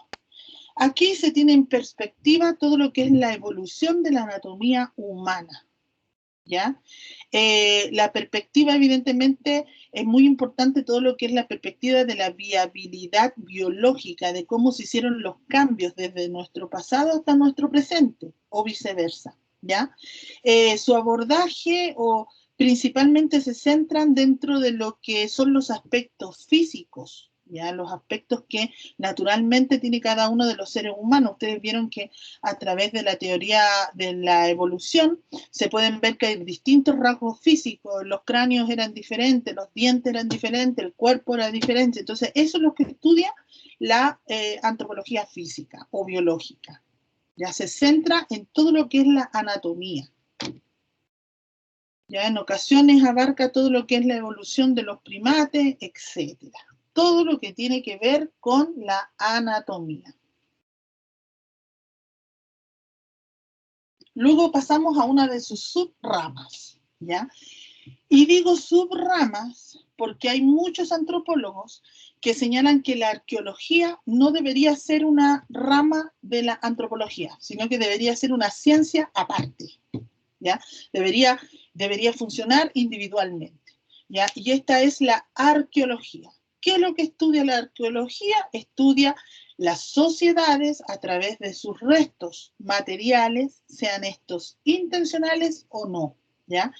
Aquí se tiene en perspectiva todo lo que es la evolución de la anatomía humana, ¿ya? La perspectiva, evidentemente, es muy importante todo lo que es la perspectiva de la viabilidad biológica, de cómo se hicieron los cambios desde nuestro pasado hasta nuestro presente, o viceversa, ¿ya? Su abordaje principalmente se centran dentro de lo que son los aspectos físicos, ¿ya? Los aspectos que naturalmente tiene cada uno de los seres humanos. Ustedes vieron que a través de la teoría de la evolución se pueden ver que hay distintos rasgos físicos, los cráneos eran diferentes, los dientes eran diferentes, el cuerpo era diferente. Entonces, eso es lo que estudia la antropología física o biológica. Ya se centra en todo lo que es la anatomía. Ya en ocasiones abarca todo lo que es la evolución de los primates, etcétera. Todo lo que tiene que ver con la anatomía. Luego pasamos a una de sus subramas, ¿ya? Y digo subramas porque hay muchos antropólogos que señalan que la arqueología no debería ser una rama de la antropología, sino que debería ser una ciencia aparte, ¿ya? Debería funcionar individualmente, ¿ya? Y esta es la arqueología. ¿Qué es lo que estudia la arqueología? Estudia las sociedades a través de sus restos materiales, sean estos intencionales o no, ¿ya?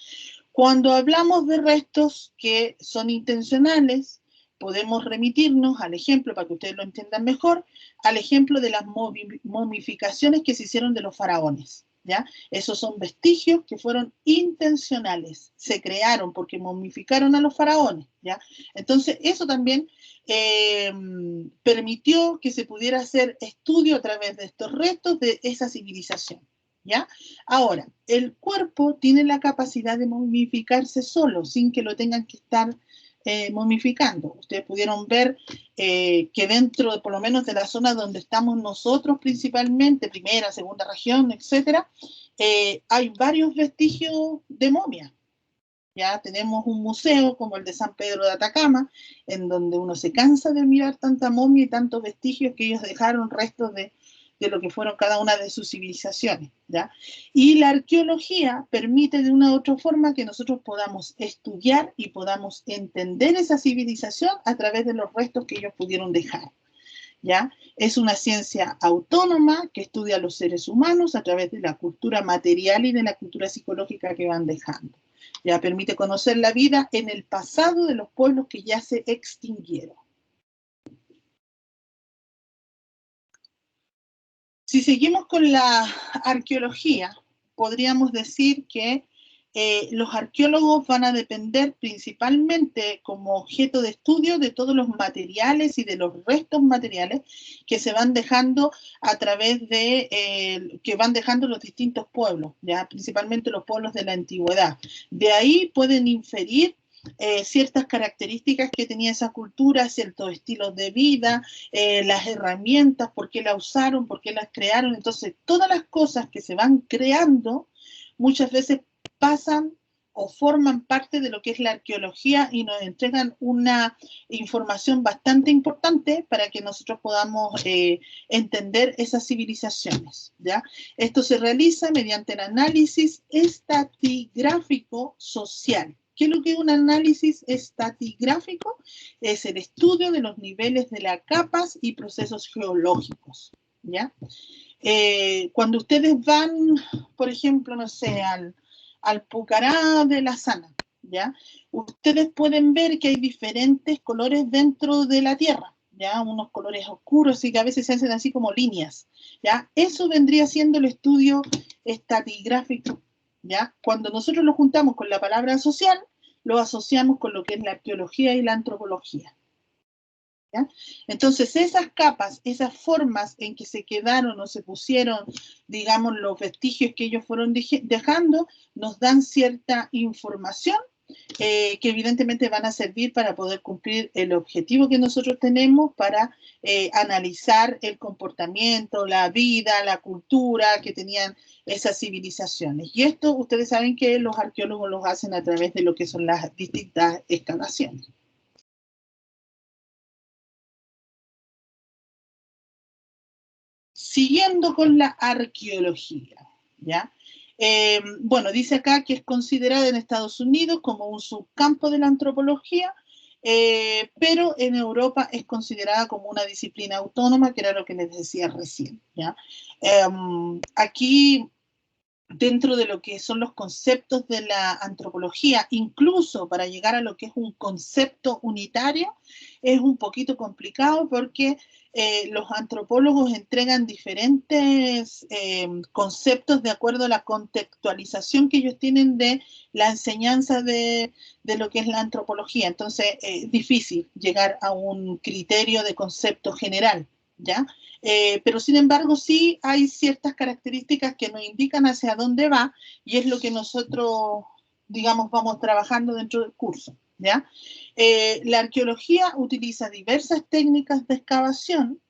Cuando hablamos de restos que son intencionales, podemos remitirnos al ejemplo, para que ustedes lo entiendan mejor, al ejemplo de las momificaciones que se hicieron de los faraones, ¿ya? Esos son vestigios que fueron intencionales, se crearon porque momificaron a los faraones, ¿ya? Entonces, eso también permitió que se pudiera hacer estudio a través de estos restos de esa civilización, ¿ya? Ahora, el cuerpo tiene la capacidad de momificarse solo, sin que lo tengan que estar momificando. Ustedes pudieron ver que dentro, por lo menos de la zona donde estamos nosotros principalmente, primera, segunda región, etcétera, hay varios vestigios de momia. Ya tenemos un museo como el de San Pedro de Atacama, en donde uno se cansa de mirar tanta momia y tantos vestigios que ellos dejaron, restos de de lo que fueron cada una de sus civilizaciones, ¿ya? Y la arqueología permite de una u otra forma que nosotros podamos estudiar y podamos entender esa civilización a través de los restos que ellos pudieron dejar, ¿ya? Es una ciencia autónoma que estudia a los seres humanos a través de la cultura material y de la cultura psicológica que van dejando. Ya permite conocer la vida en el pasado de los pueblos que ya se extinguieron. Si seguimos con la arqueología, podríamos decir que los arqueólogos van a depender principalmente como objeto de estudio de todos los materiales y de los restos materiales que se van dejando a través de, que van dejando los distintos pueblos, ya principalmente los pueblos de la antigüedad. De ahí pueden inferir ciertas características que tenía esa cultura, ciertos estilos de vida, las herramientas, por qué la usaron, por qué las crearon. Entonces, todas las cosas que se van creando muchas veces pasan o forman parte de lo que es la arqueología y nos entregan una información bastante importante para que nosotros podamos entender esas civilizaciones, ¿ya? Esto se realiza mediante el análisis estratigráfico social. ¿Qué es lo que es un análisis estratigráfico? Es el estudio de los niveles de las capas y procesos geológicos, ¿ya? Cuando ustedes van, por ejemplo, no sé, al Pucará de la Sana, ¿ya? Ustedes pueden ver que hay diferentes colores dentro de la Tierra, ¿ya? Unos colores oscuros y que a veces se hacen así como líneas, ¿ya? Eso vendría siendo el estudio estratigráfico, ¿ya? Cuando nosotros lo juntamos con la palabra social, lo asociamos con lo que es la arqueología y la antropología, ¿ya? Entonces, esas capas, esas formas en que se quedaron o se pusieron, digamos, los vestigios que ellos fueron dejando, nos dan cierta información que evidentemente van a servir para poder cumplir el objetivo que nosotros tenemos para analizar el comportamiento, la vida, la cultura que tenían esas civilizaciones. Y esto ustedes saben que los arqueólogos lo hacen a través de lo que son las distintas excavaciones. Siguiendo con la arqueología, ¿ya? Bueno, dice acá que es considerada en Estados Unidos como un subcampo de la antropología, pero en Europa es considerada como una disciplina autónoma, que era lo que les decía recién, ¿ya? Aquí, dentro de lo que son los conceptos de la antropología, incluso para llegar a lo que es un concepto unitario, es un poquito complicado porque los antropólogos entregan diferentes conceptos de acuerdo a la contextualización que ellos tienen de la enseñanza de lo que es la antropología. Entonces, es difícil llegar a un criterio de concepto general, ¿ya? Pero sin embargo sí hay ciertas características que nos indican hacia dónde va y es lo que nosotros, digamos, vamos trabajando dentro del curso, ¿ya? La arqueología utiliza diversas técnicas de excavación,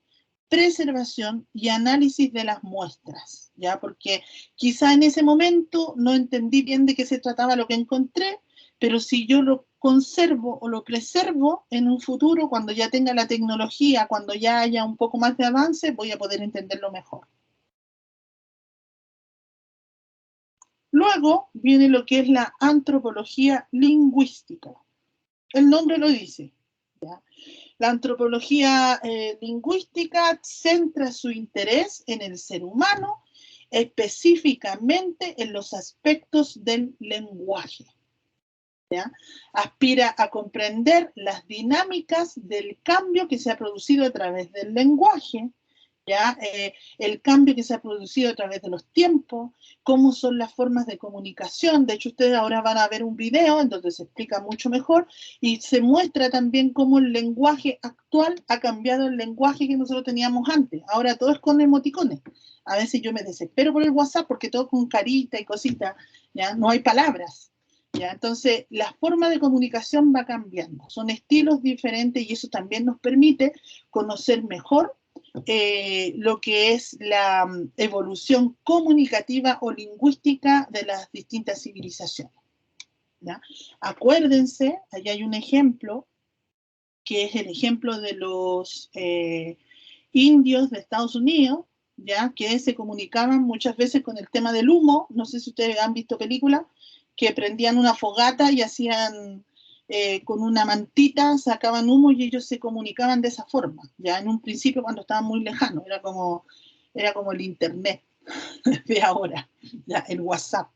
preservación y análisis de las muestras, ¿ya? Porque quizá en ese momento no entendí bien de qué se trataba lo que encontré, pero si yo lo conservo o lo preservo en un futuro, cuando ya tenga la tecnología, cuando ya haya un poco más de avance, voy a poder entenderlo mejor. Luego viene lo que es la antropología lingüística. El nombre lo dice, ¿ya? La antropología lingüística centra su interés en el ser humano, específicamente en los aspectos del lenguaje, ¿ya? Aspira a comprender las dinámicas del cambio que se ha producido a través del lenguaje, ¿ya? El cambio que se ha producido a través de los tiempos, cómo son las formas de comunicación. De hecho, ustedes ahora van a ver un video en donde se explica mucho mejor y se muestra también cómo el lenguaje actual ha cambiado el lenguaje que nosotros teníamos antes. Ahora todo es con emoticones. A veces yo me desespero por el WhatsApp porque todo con carita y cositas, ¿ya? No hay palabras, ¿ya? Entonces, la forma de comunicación va cambiando. Son estilos diferentes y eso también nos permite conocer mejor lo que es la evolución comunicativa o lingüística de las distintas civilizaciones, ¿ya? Acuérdense, allí hay un ejemplo, que es el ejemplo de los indios de Estados Unidos, ya que se comunicaban muchas veces con el tema del humo. No sé si ustedes han visto películas que prendían una fogata y hacían con una mantita, sacaban humo y ellos se comunicaban de esa forma. Ya en un principio cuando estaban muy lejanos, era como el internet de ahora, ya el WhatsApp.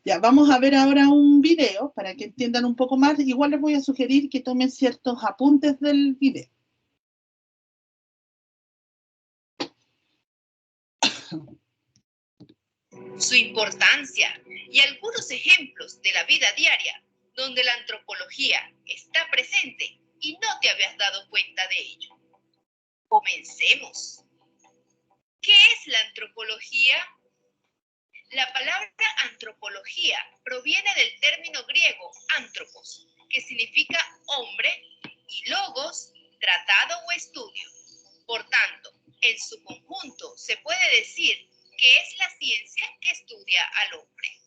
Ya, vamos a ver ahora un video para que entiendan un poco más. Igual les voy a sugerir que tomen ciertos apuntes del video. Su importancia y algunos ejemplos de la vida diaria donde la antropología está presente y no te habías dado cuenta de ello. Comencemos. ¿Qué es la antropología? La palabra antropología proviene del término griego antropos, que significa hombre, y logos, tratado o estudio. Por tanto, en su conjunto se puede decir que es la ciencia que estudia al hombre.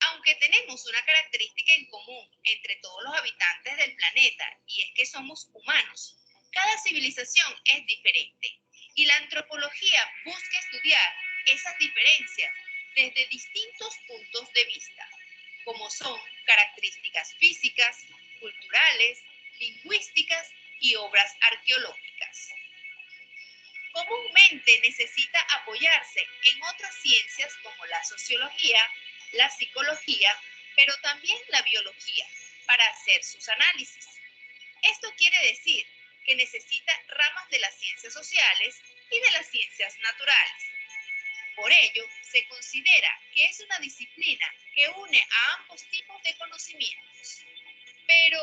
Aunque tenemos una característica en común entre todos los habitantes del planeta, y es que somos humanos, cada civilización es diferente, y la antropología busca estudiar esas diferencias desde distintos puntos de vista, como son características físicas, culturales, lingüísticas y obras arqueológicas. Comúnmente necesita apoyarse en otras ciencias como la sociología, la psicología, pero también la biología, para hacer sus análisis. Esto quiere decir que necesita ramas de las ciencias sociales y de las ciencias naturales. Por ello, se considera que es una disciplina que une a ambos tipos de conocimientos. Pero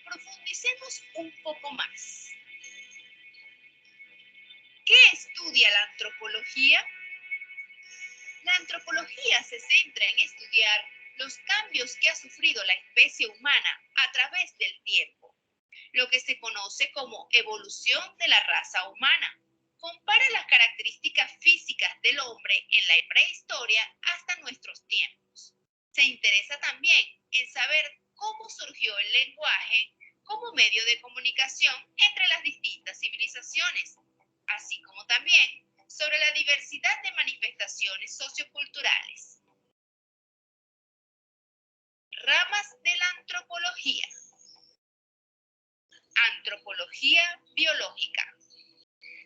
profundicemos un poco más. ¿Qué estudia la antropología? La antropología se centra en estudiar los cambios que ha sufrido la especie humana a través del tiempo, lo que se conoce como evolución de la raza humana. Compara las características físicas del hombre en la prehistoria hasta nuestros tiempos. Se interesa también en saber cómo surgió el lenguaje como medio de comunicación entre las distintas civilizaciones, así como también sobre la diversidad de manifestaciones socioculturales. Ramas de la antropología. Antropología biológica.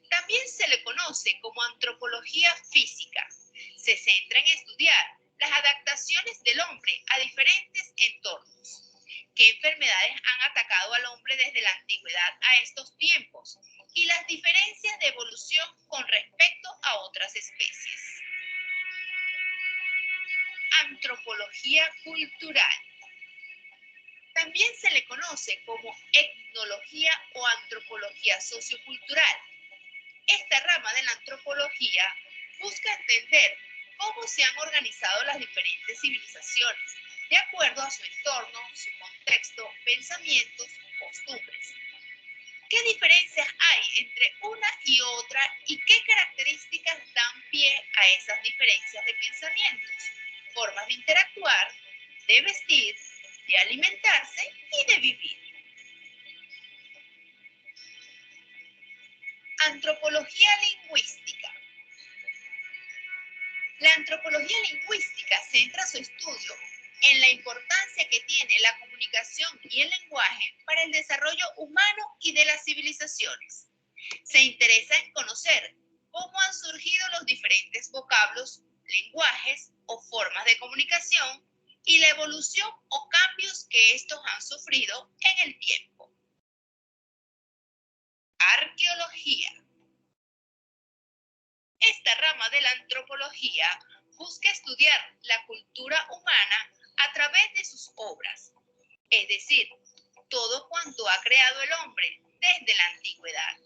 También se le conoce como antropología física. Se centra en estudiar las adaptaciones del hombre a diferentes entornos. ¿Qué enfermedades han atacado al hombre desde la antigüedad a estos tiempos? Y las diferencias de evolución con respecto a otras especies. Antropología cultural. También se le conoce como etnología o antropología sociocultural. Esta rama de la antropología busca entender cómo se han organizado las diferentes civilizaciones, de acuerdo a su entorno, su contexto, pensamientos, costumbres. ¿Qué diferencias hay entre una y otra y qué características dan pie a esas diferencias de pensamientos, formas de interactuar, de vestir, de alimentarse y de vivir? Antropología lingüística. La antropología lingüística centra su estudio en la importancia que tiene la comunicación y el lenguaje para el desarrollo humano y de las civilizaciones. Se interesa en conocer cómo han surgido los diferentes vocablos, lenguajes o formas de comunicación y la evolución o cambios que estos han sufrido en el tiempo. Arqueología. Esta rama de la antropología busca estudiar la cultura humana a través de sus obras, es decir, todo cuanto ha creado el hombre desde la antigüedad.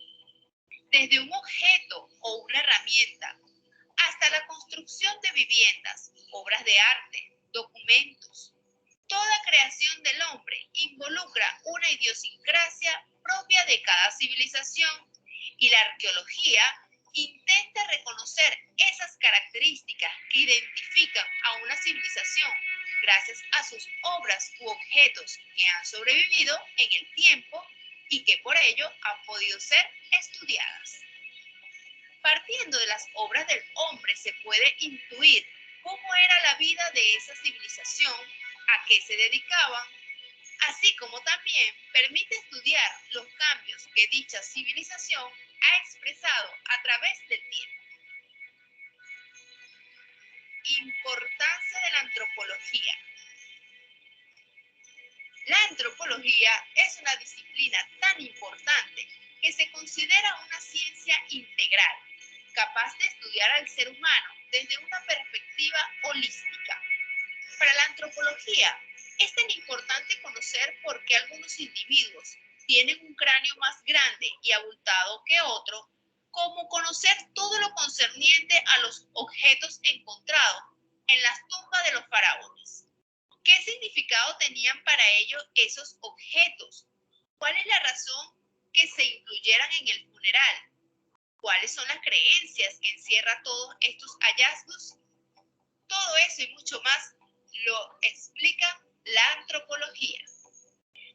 Desde un objeto o una herramienta hasta la construcción de viviendas, obras de arte, documentos. Toda creación del hombre involucra una idiosincrasia propia de cada civilización y la arqueología intenta reconocer esas características que identifican a una civilización gracias a sus obras u objetos que han sobrevivido en el tiempo y que por ello han podido ser estudiadas. Partiendo de las obras del hombre se puede intuir cómo era la vida de esa civilización, a qué se dedicaban, así como también permite estudiar los cambios que dicha civilización ha expresado a través del tiempo. Importancia de la antropología. La antropología es una disciplina tan importante que se considera una ciencia integral, capaz de estudiar al ser humano desde una perspectiva holística. Para la antropología es tan importante conocer por qué algunos individuos tienen un cráneo más grande y abultado que otro, como conocer todo lo concerniente a los objetos encontrados en las tumbas de los faraones. ¿Qué significado tenían para ellos esos objetos? ¿Cuál es la razón que se incluyeran en el funeral? ¿Cuáles son las creencias que encierra todos estos hallazgos? Todo eso y mucho más lo explica la antropología.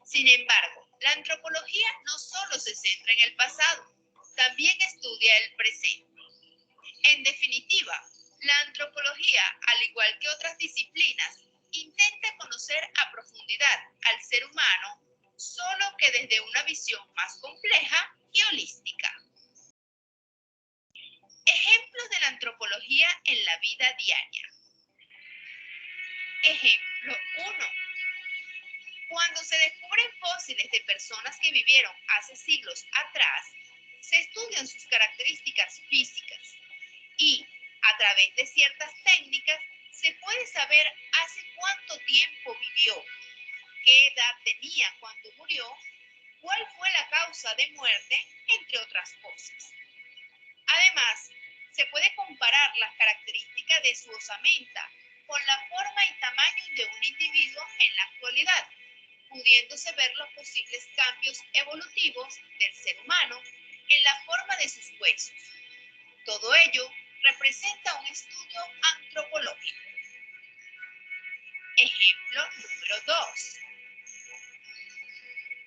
Sin embargo, la antropología no solo se centra en el pasado, también estudia el presente. En definitiva, la antropología, al igual que otras disciplinas, intenta conocer a profundidad al ser humano, solo que desde una visión más compleja y holística. Ejemplos de la antropología en la vida diaria. Ejemplo 1. Cuando se descubren fósiles de personas que vivieron hace siglos atrás, se estudian sus características físicas y, a través de ciertas técnicas, se puede saber hace cuánto tiempo vivió, qué edad tenía cuando murió, cuál fue la causa de muerte, entre otras cosas. Además, se puede comparar las características de su osamenta con la forma y tamaño de un individuo en la actualidad, pudiéndose ver los posibles cambios evolutivos del ser humano en la forma de sus huesos. Todo ello representa un estudio antropológico. Ejemplo número 2.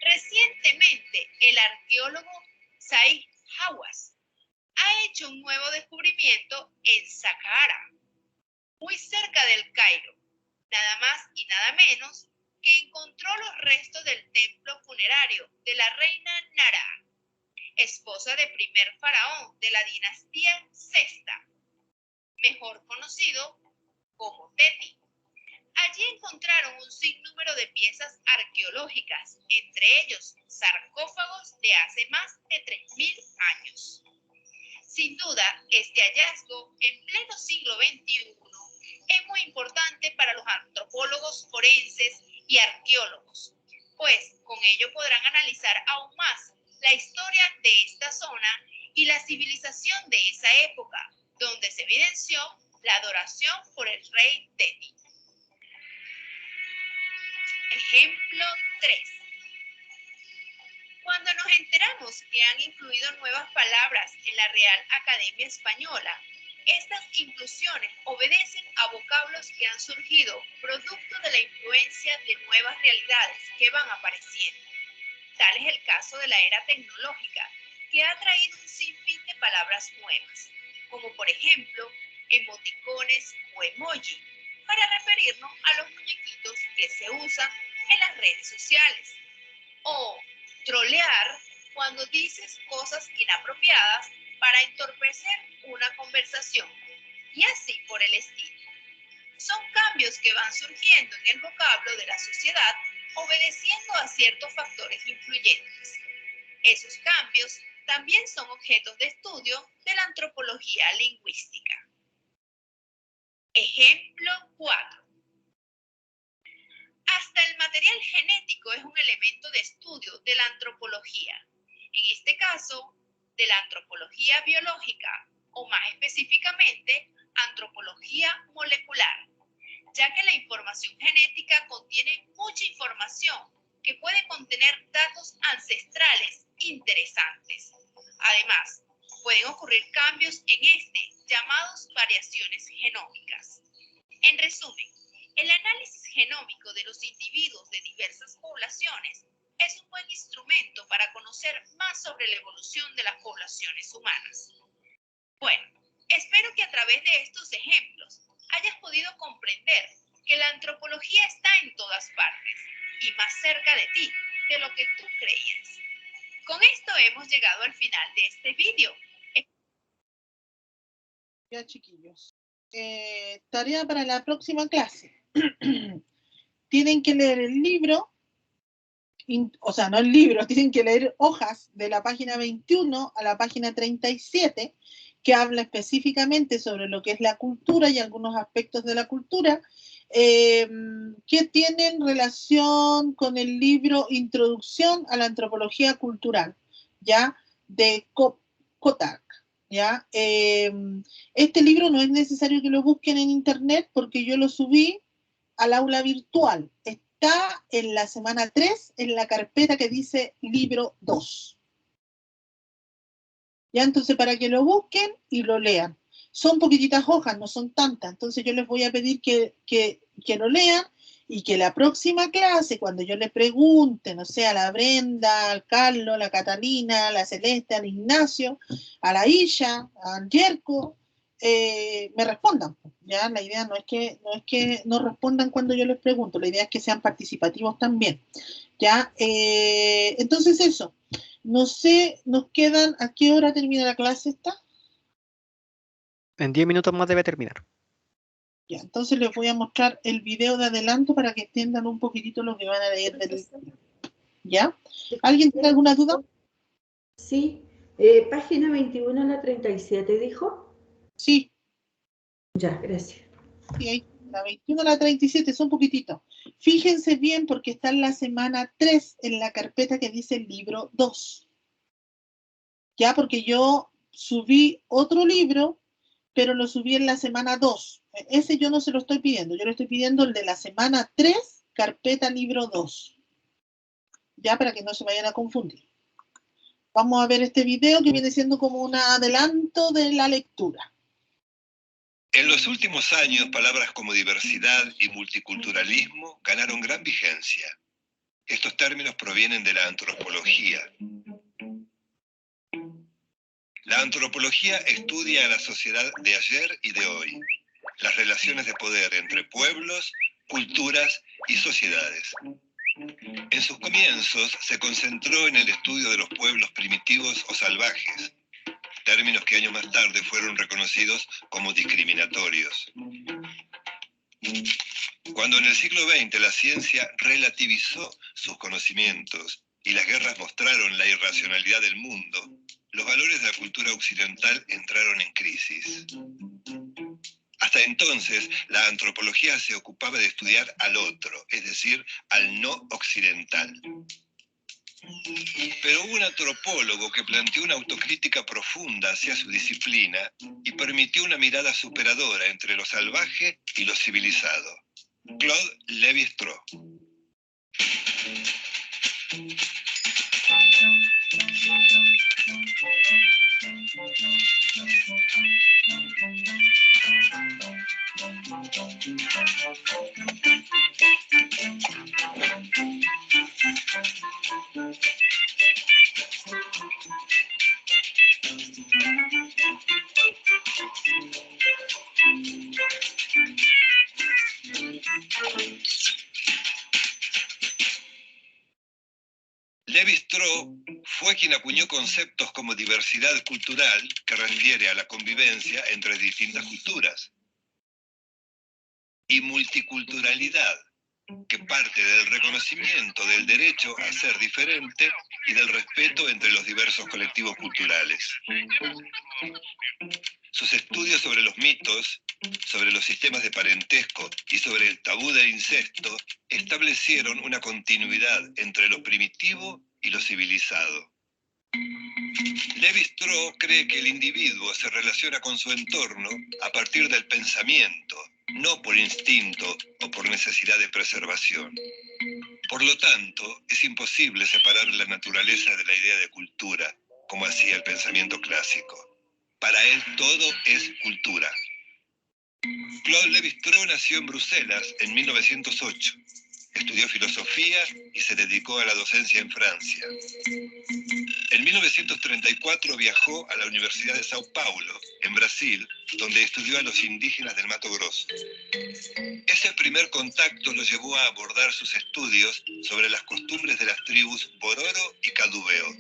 Recientemente, el arqueólogo Zaid Hawass ha hecho un nuevo descubrimiento en Saqqara, muy cerca del Cairo, nada más y nada menos que encontró los restos del templo funerario de la reina Nara, esposa del primer faraón de la dinastía Sexta, mejor conocido como Teti. Allí encontraron un sinnúmero de piezas arqueológicas, entre ellos sarcófagos de hace más de 3000 años. Sin duda, este hallazgo en pleno siglo XXI es muy importante para los antropólogos forenses y arqueólogos, pues con ello podrán analizar aún más la historia de esta zona y la civilización de esa época, donde se evidenció la adoración por el rey Teti. Ejemplo 3. Cuando nos enteramos que han incluido nuevas palabras en la Real Academia Española, estas inclusiones obedecen a vocablos que han surgido producto de la influencia de nuevas realidades que van apareciendo. Tal es el caso de la era tecnológica, que ha traído un sinfín de palabras nuevas, como por ejemplo emoticones o emoji, para referirnos a los muñequitos que se usan en las redes sociales, o trolear cuando dices cosas inapropiadas para entorpecer una conversación, y así por el estilo. Son cambios que van surgiendo en el vocablo de la sociedad obedeciendo a ciertos factores influyentes. Esos cambios también son objetos de estudio de la antropología lingüística. Ejemplo 4. Hasta el material genético es un elemento de estudio de la antropología. En este caso, de la antropología biológica, o más específicamente, antropología molecular, ya que la información genética contiene mucha información que puede contener datos ancestrales interesantes. Además, pueden ocurrir cambios en llamados variaciones genómicas. En resumen, el análisis genómico de los individuos de diversas poblaciones es un buen instrumento para conocer más sobre la evolución de las poblaciones humanas. Bueno, espero que a través de estos ejemplos hayas podido comprender que la antropología está en todas partes y más cerca de ti de lo que tú creías. Con esto hemos llegado al final de este vídeo. Ya, chiquillos. Tarea para la próxima clase. Tienen que leer el libro, o sea, no el libro, tienen que leer hojas de la página 21 a la página 37, que habla específicamente sobre lo que es la cultura y algunos aspectos de la cultura, que tienen relación con el libro Introducción a la Antropología Cultural, ¿ya? De Kotak, ¿ya? Este libro no es necesario que lo busquen en internet porque yo lo subí al aula virtual. Está en la semana 3, en la carpeta que dice libro 2. Ya, entonces para que lo busquen y lo lean. Son poquititas hojas, no son tantas. Entonces yo les voy a pedir que lo lean y que la próxima clase, cuando yo le pregunte, no sé, a la Brenda, al Carlos, a la Catalina, a la Celeste, al Ignacio, a la Isha, al Yerko, me respondan. Ya, la idea no es que no respondan cuando yo les pregunto, la idea es que sean participativos también. Ya, entonces eso. No sé, nos quedan, ¿a qué hora termina la clase esta? En 10 minutos más debe terminar. Ya, entonces les voy a mostrar el video de adelanto para que entiendan un poquitito lo que van a leer del... ¿Ya? ¿Alguien tiene alguna duda? Sí, página 21 a la 37, ¿dijo? Sí. Ya, gracias. Sí, ahí, la 21 a la 37, son poquititos. Fíjense bien porque está en la semana 3 en la carpeta que dice el libro 2. Ya, porque yo subí otro libro, pero lo subí en la semana 2. Ese yo no se lo estoy pidiendo, yo le estoy pidiendo el de la semana 3, carpeta libro 2. Ya, para que no se vayan a confundir. Vamos a ver este video que viene siendo como un adelanto de la lectura. En los últimos años, palabras como diversidad y multiculturalismo ganaron gran vigencia. Estos términos provienen de la antropología. La antropología estudia a la sociedad de ayer y de hoy, las relaciones de poder entre pueblos, culturas y sociedades. En sus comienzos se concentró en el estudio de los pueblos primitivos o salvajes, términos que años más tarde fueron reconocidos como discriminatorios. Cuando en el siglo XX la ciencia relativizó sus conocimientos y las guerras mostraron la irracionalidad del mundo, los valores de la cultura occidental entraron en crisis. Hasta entonces, la antropología se ocupaba de estudiar al otro, es decir, al no occidental. Pero hubo un antropólogo que planteó una autocrítica profunda hacia su disciplina y permitió una mirada superadora entre lo salvaje y lo civilizado. Claude Lévi-Strauss. Lévi-Strauss fue quien acuñó conceptos como diversidad cultural, que refiere a la convivencia entre distintas culturas, y multiculturalidad, que parte del reconocimiento del derecho a ser diferente y del respeto entre los diversos colectivos culturales. Sus estudios sobre los mitos, sobre los sistemas de parentesco y sobre el tabú del incesto establecieron una continuidad entre lo primitivo y lo civilizado. Lévi-Strauss cree que el individuo se relaciona con su entorno a partir del pensamiento, no por instinto o por necesidad de preservación. Por lo tanto, es imposible separar la naturaleza de la idea de cultura, como hacía el pensamiento clásico. Para él todo es cultura. Claude Lévi-Strauss nació en Bruselas en 1908. Estudió filosofía y se dedicó a la docencia en Francia. En 1934 viajó a la Universidad de Sao Paulo, en Brasil, donde estudió a los indígenas del Mato Grosso. Ese primer contacto lo llevó a abordar sus estudios sobre las costumbres de las tribus Bororo y Cadubeo.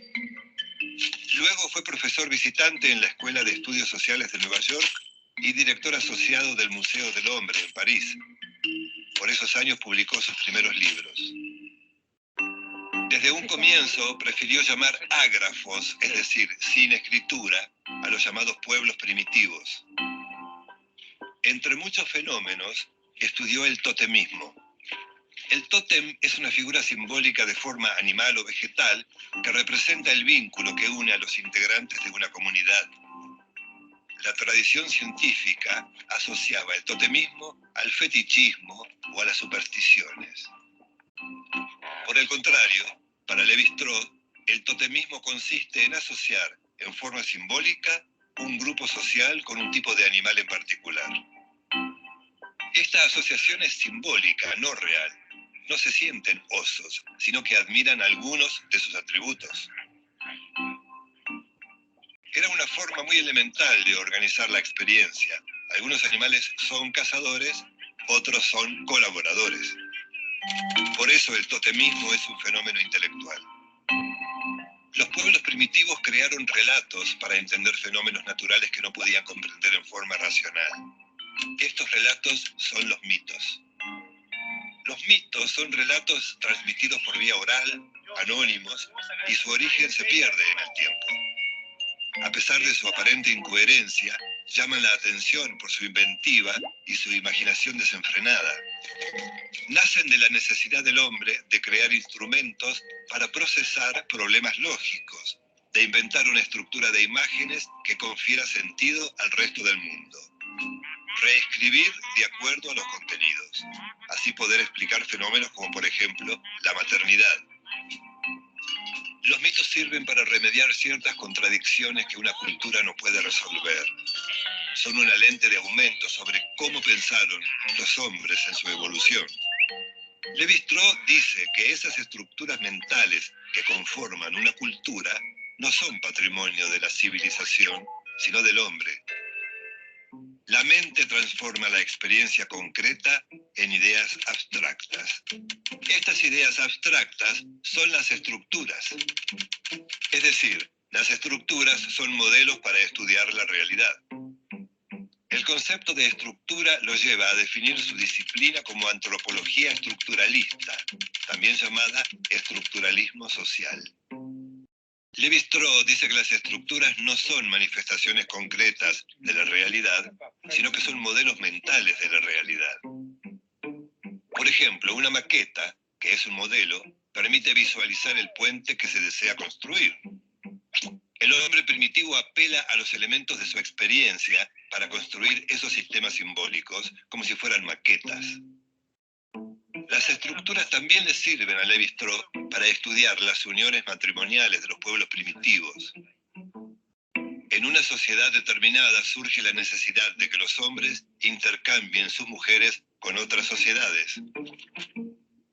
Luego fue profesor visitante en la Escuela de Estudios Sociales de Nueva York y director asociado del Museo del Hombre en París. Por esos años publicó sus primeros libros. Desde un comienzo prefirió llamar ágrafos, es decir, sin escritura, a los llamados pueblos primitivos. Entre muchos fenómenos, estudió el totemismo. El tótem es una figura simbólica de forma animal o vegetal que representa el vínculo que une a los integrantes de una comunidad. La tradición científica asociaba el totemismo al fetichismo o a las supersticiones. Por el contrario, para Lévi-Strauss, el totemismo consiste en asociar en forma simbólica un grupo social con un tipo de animal en particular. Esta asociación es simbólica, no real. No se sienten osos, sino que admiran algunos de sus atributos. Era una forma muy elemental de organizar la experiencia. Algunos animales son cazadores, otros son colaboradores. Por eso el totemismo es un fenómeno intelectual. Los pueblos primitivos crearon relatos para entender fenómenos naturales que no podían comprender en forma racional. Estos relatos son los mitos. Los mitos son relatos transmitidos por vía oral, anónimos, y su origen se pierde en el tiempo. A pesar de su aparente incoherencia, llaman la atención por su inventiva y su imaginación desenfrenada. Nacen de la necesidad del hombre de crear instrumentos para procesar problemas lógicos, de inventar una estructura de imágenes que confiera sentido al resto del mundo. Reescribir de acuerdo a los contenidos. Así poder explicar fenómenos como, por ejemplo, la maternidad. Los mitos sirven para remediar ciertas contradicciones que una cultura no puede resolver. Son una lente de aumento sobre cómo pensaron los hombres en su evolución. Lévi-Strauss dice que esas estructuras mentales que conforman una cultura no son patrimonio de la civilización, sino del hombre. La mente transforma la experiencia concreta en ideas abstractas. Estas ideas abstractas son las estructuras. Es decir, las estructuras son modelos para estudiar la realidad. El concepto de estructura lo lleva a definir su disciplina como antropología estructuralista, también llamada estructuralismo social. Lévi-Strauss dice que las estructuras no son manifestaciones concretas de la realidad, sino que son modelos mentales de la realidad. Por ejemplo, una maqueta, que es un modelo, permite visualizar el puente que se desea construir. El hombre primitivo apela a los elementos de su experiencia para construir esos sistemas simbólicos como si fueran maquetas. Las estructuras también le sirven a Lévi-Strauss para estudiar las uniones matrimoniales de los pueblos primitivos. En una sociedad determinada surge la necesidad de que los hombres intercambien sus mujeres con otras sociedades.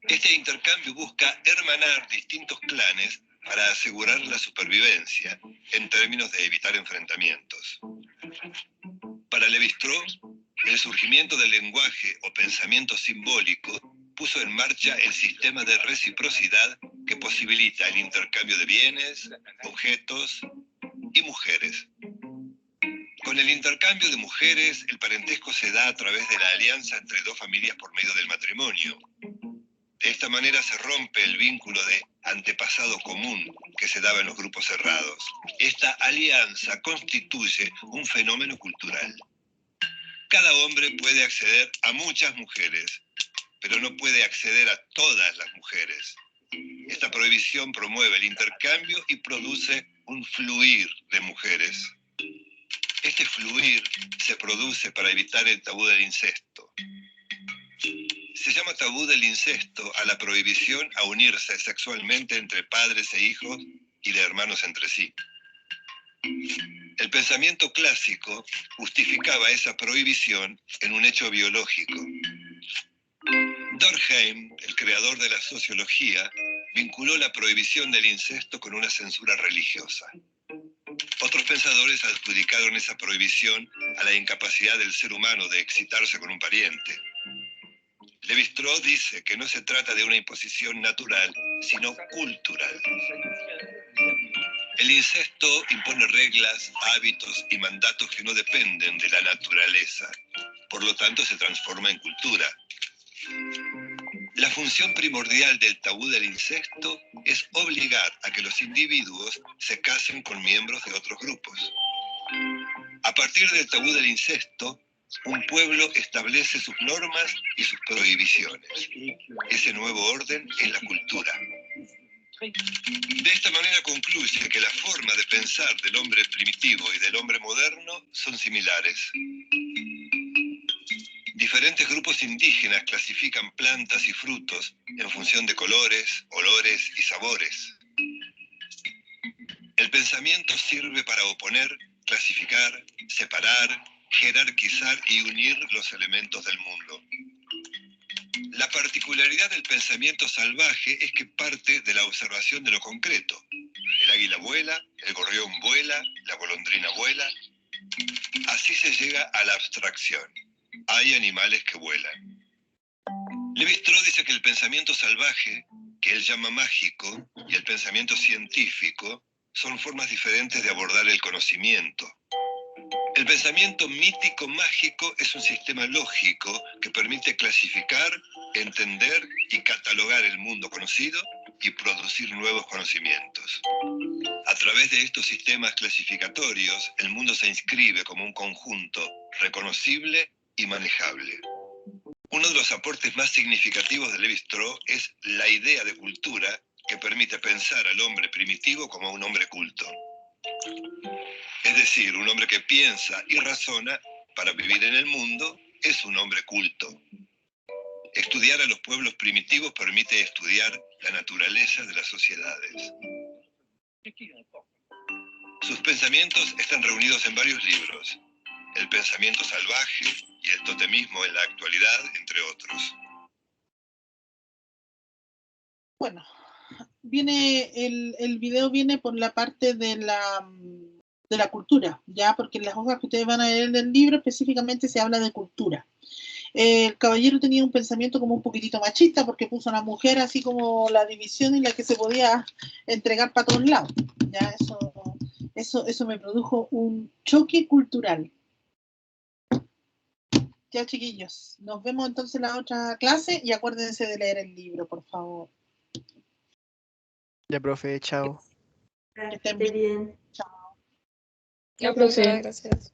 Este intercambio busca hermanar distintos clanes para asegurar la supervivencia, en términos de evitar enfrentamientos. Para Lévi-Strauss, el surgimiento del lenguaje o pensamiento simbólico puso en marcha el sistema de reciprocidad que posibilita el intercambio de bienes, objetos y mujeres. Con el intercambio de mujeres, el parentesco se da a través de la alianza entre dos familias por medio del matrimonio. De esta manera se rompe el vínculo de antepasado común que se daba en los grupos cerrados. Esta alianza constituye un fenómeno cultural. Cada hombre puede acceder a muchas mujeres, pero no puede acceder a todas las mujeres. Esta prohibición promueve el intercambio y produce un fluir de mujeres. Este fluir se produce para evitar el tabú del incesto. Se llama tabú del incesto a la prohibición a unirse sexualmente entre padres e hijos y de hermanos entre sí. El pensamiento clásico justificaba esa prohibición en un hecho biológico. Durkheim, el creador de la sociología, vinculó la prohibición del incesto con una censura religiosa. Otros pensadores adjudicaron esa prohibición a la incapacidad del ser humano de excitarse con un pariente. Lévi-Strauss dice que no se trata de una imposición natural, sino cultural. El incesto impone reglas, hábitos y mandatos que no dependen de la naturaleza. Por lo tanto, se transforma en cultura. La función primordial del tabú del incesto es obligar a que los individuos se casen con miembros de otros grupos. A partir del tabú del incesto, un pueblo establece sus normas y sus prohibiciones. Ese nuevo orden es la cultura. De esta manera concluye que la forma de pensar del hombre primitivo y del hombre moderno son similares. Diferentes grupos indígenas clasifican plantas y frutos en función de colores, olores y sabores. El pensamiento sirve para oponer, clasificar, separar, jerarquizar y unir los elementos del mundo. La particularidad del pensamiento salvaje es que parte de la observación de lo concreto. El águila vuela, el gorrión vuela, la golondrina vuela. Así se llega a la abstracción. Hay animales que vuelan. Lévi-Strauss dice que el pensamiento salvaje, que él llama mágico, y el pensamiento científico son formas diferentes de abordar el conocimiento. El pensamiento mítico mágico es un sistema lógico que permite clasificar, entender y catalogar el mundo conocido y producir nuevos conocimientos. A través de estos sistemas clasificatorios, el mundo se inscribe como un conjunto reconocible y manejable. Uno de los aportes más significativos de Lévi-Strauss es la idea de cultura que permite pensar al hombre primitivo como un hombre culto. Es decir, un hombre que piensa y razona para vivir en el mundo es un hombre culto. Estudiar a los pueblos primitivos permite estudiar la naturaleza de las sociedades. Sus pensamientos están reunidos en varios libros: El pensamiento salvaje y el totemismo en la actualidad, entre otros. Bueno, viene el video viene por la parte de la cultura, ya, porque en las hojas que ustedes van a leer del libro específicamente se habla de cultura. El caballero tenía un pensamiento como un poquitito machista porque puso a la mujer así como la división en la que se podía entregar para todos lados. Ya, eso me produjo un choque cultural. Ya, chiquillos, nos vemos entonces en la otra clase y acuérdense de leer el libro, por favor. Ya, profe, chao. Que estén Esté bien. bien. Chao. Ya, profesora, gracias.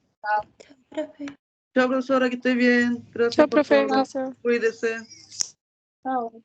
Chao, profesora, que esté bien. Gracias Chao, por profe, todo. gracias. Cuídese. Chao.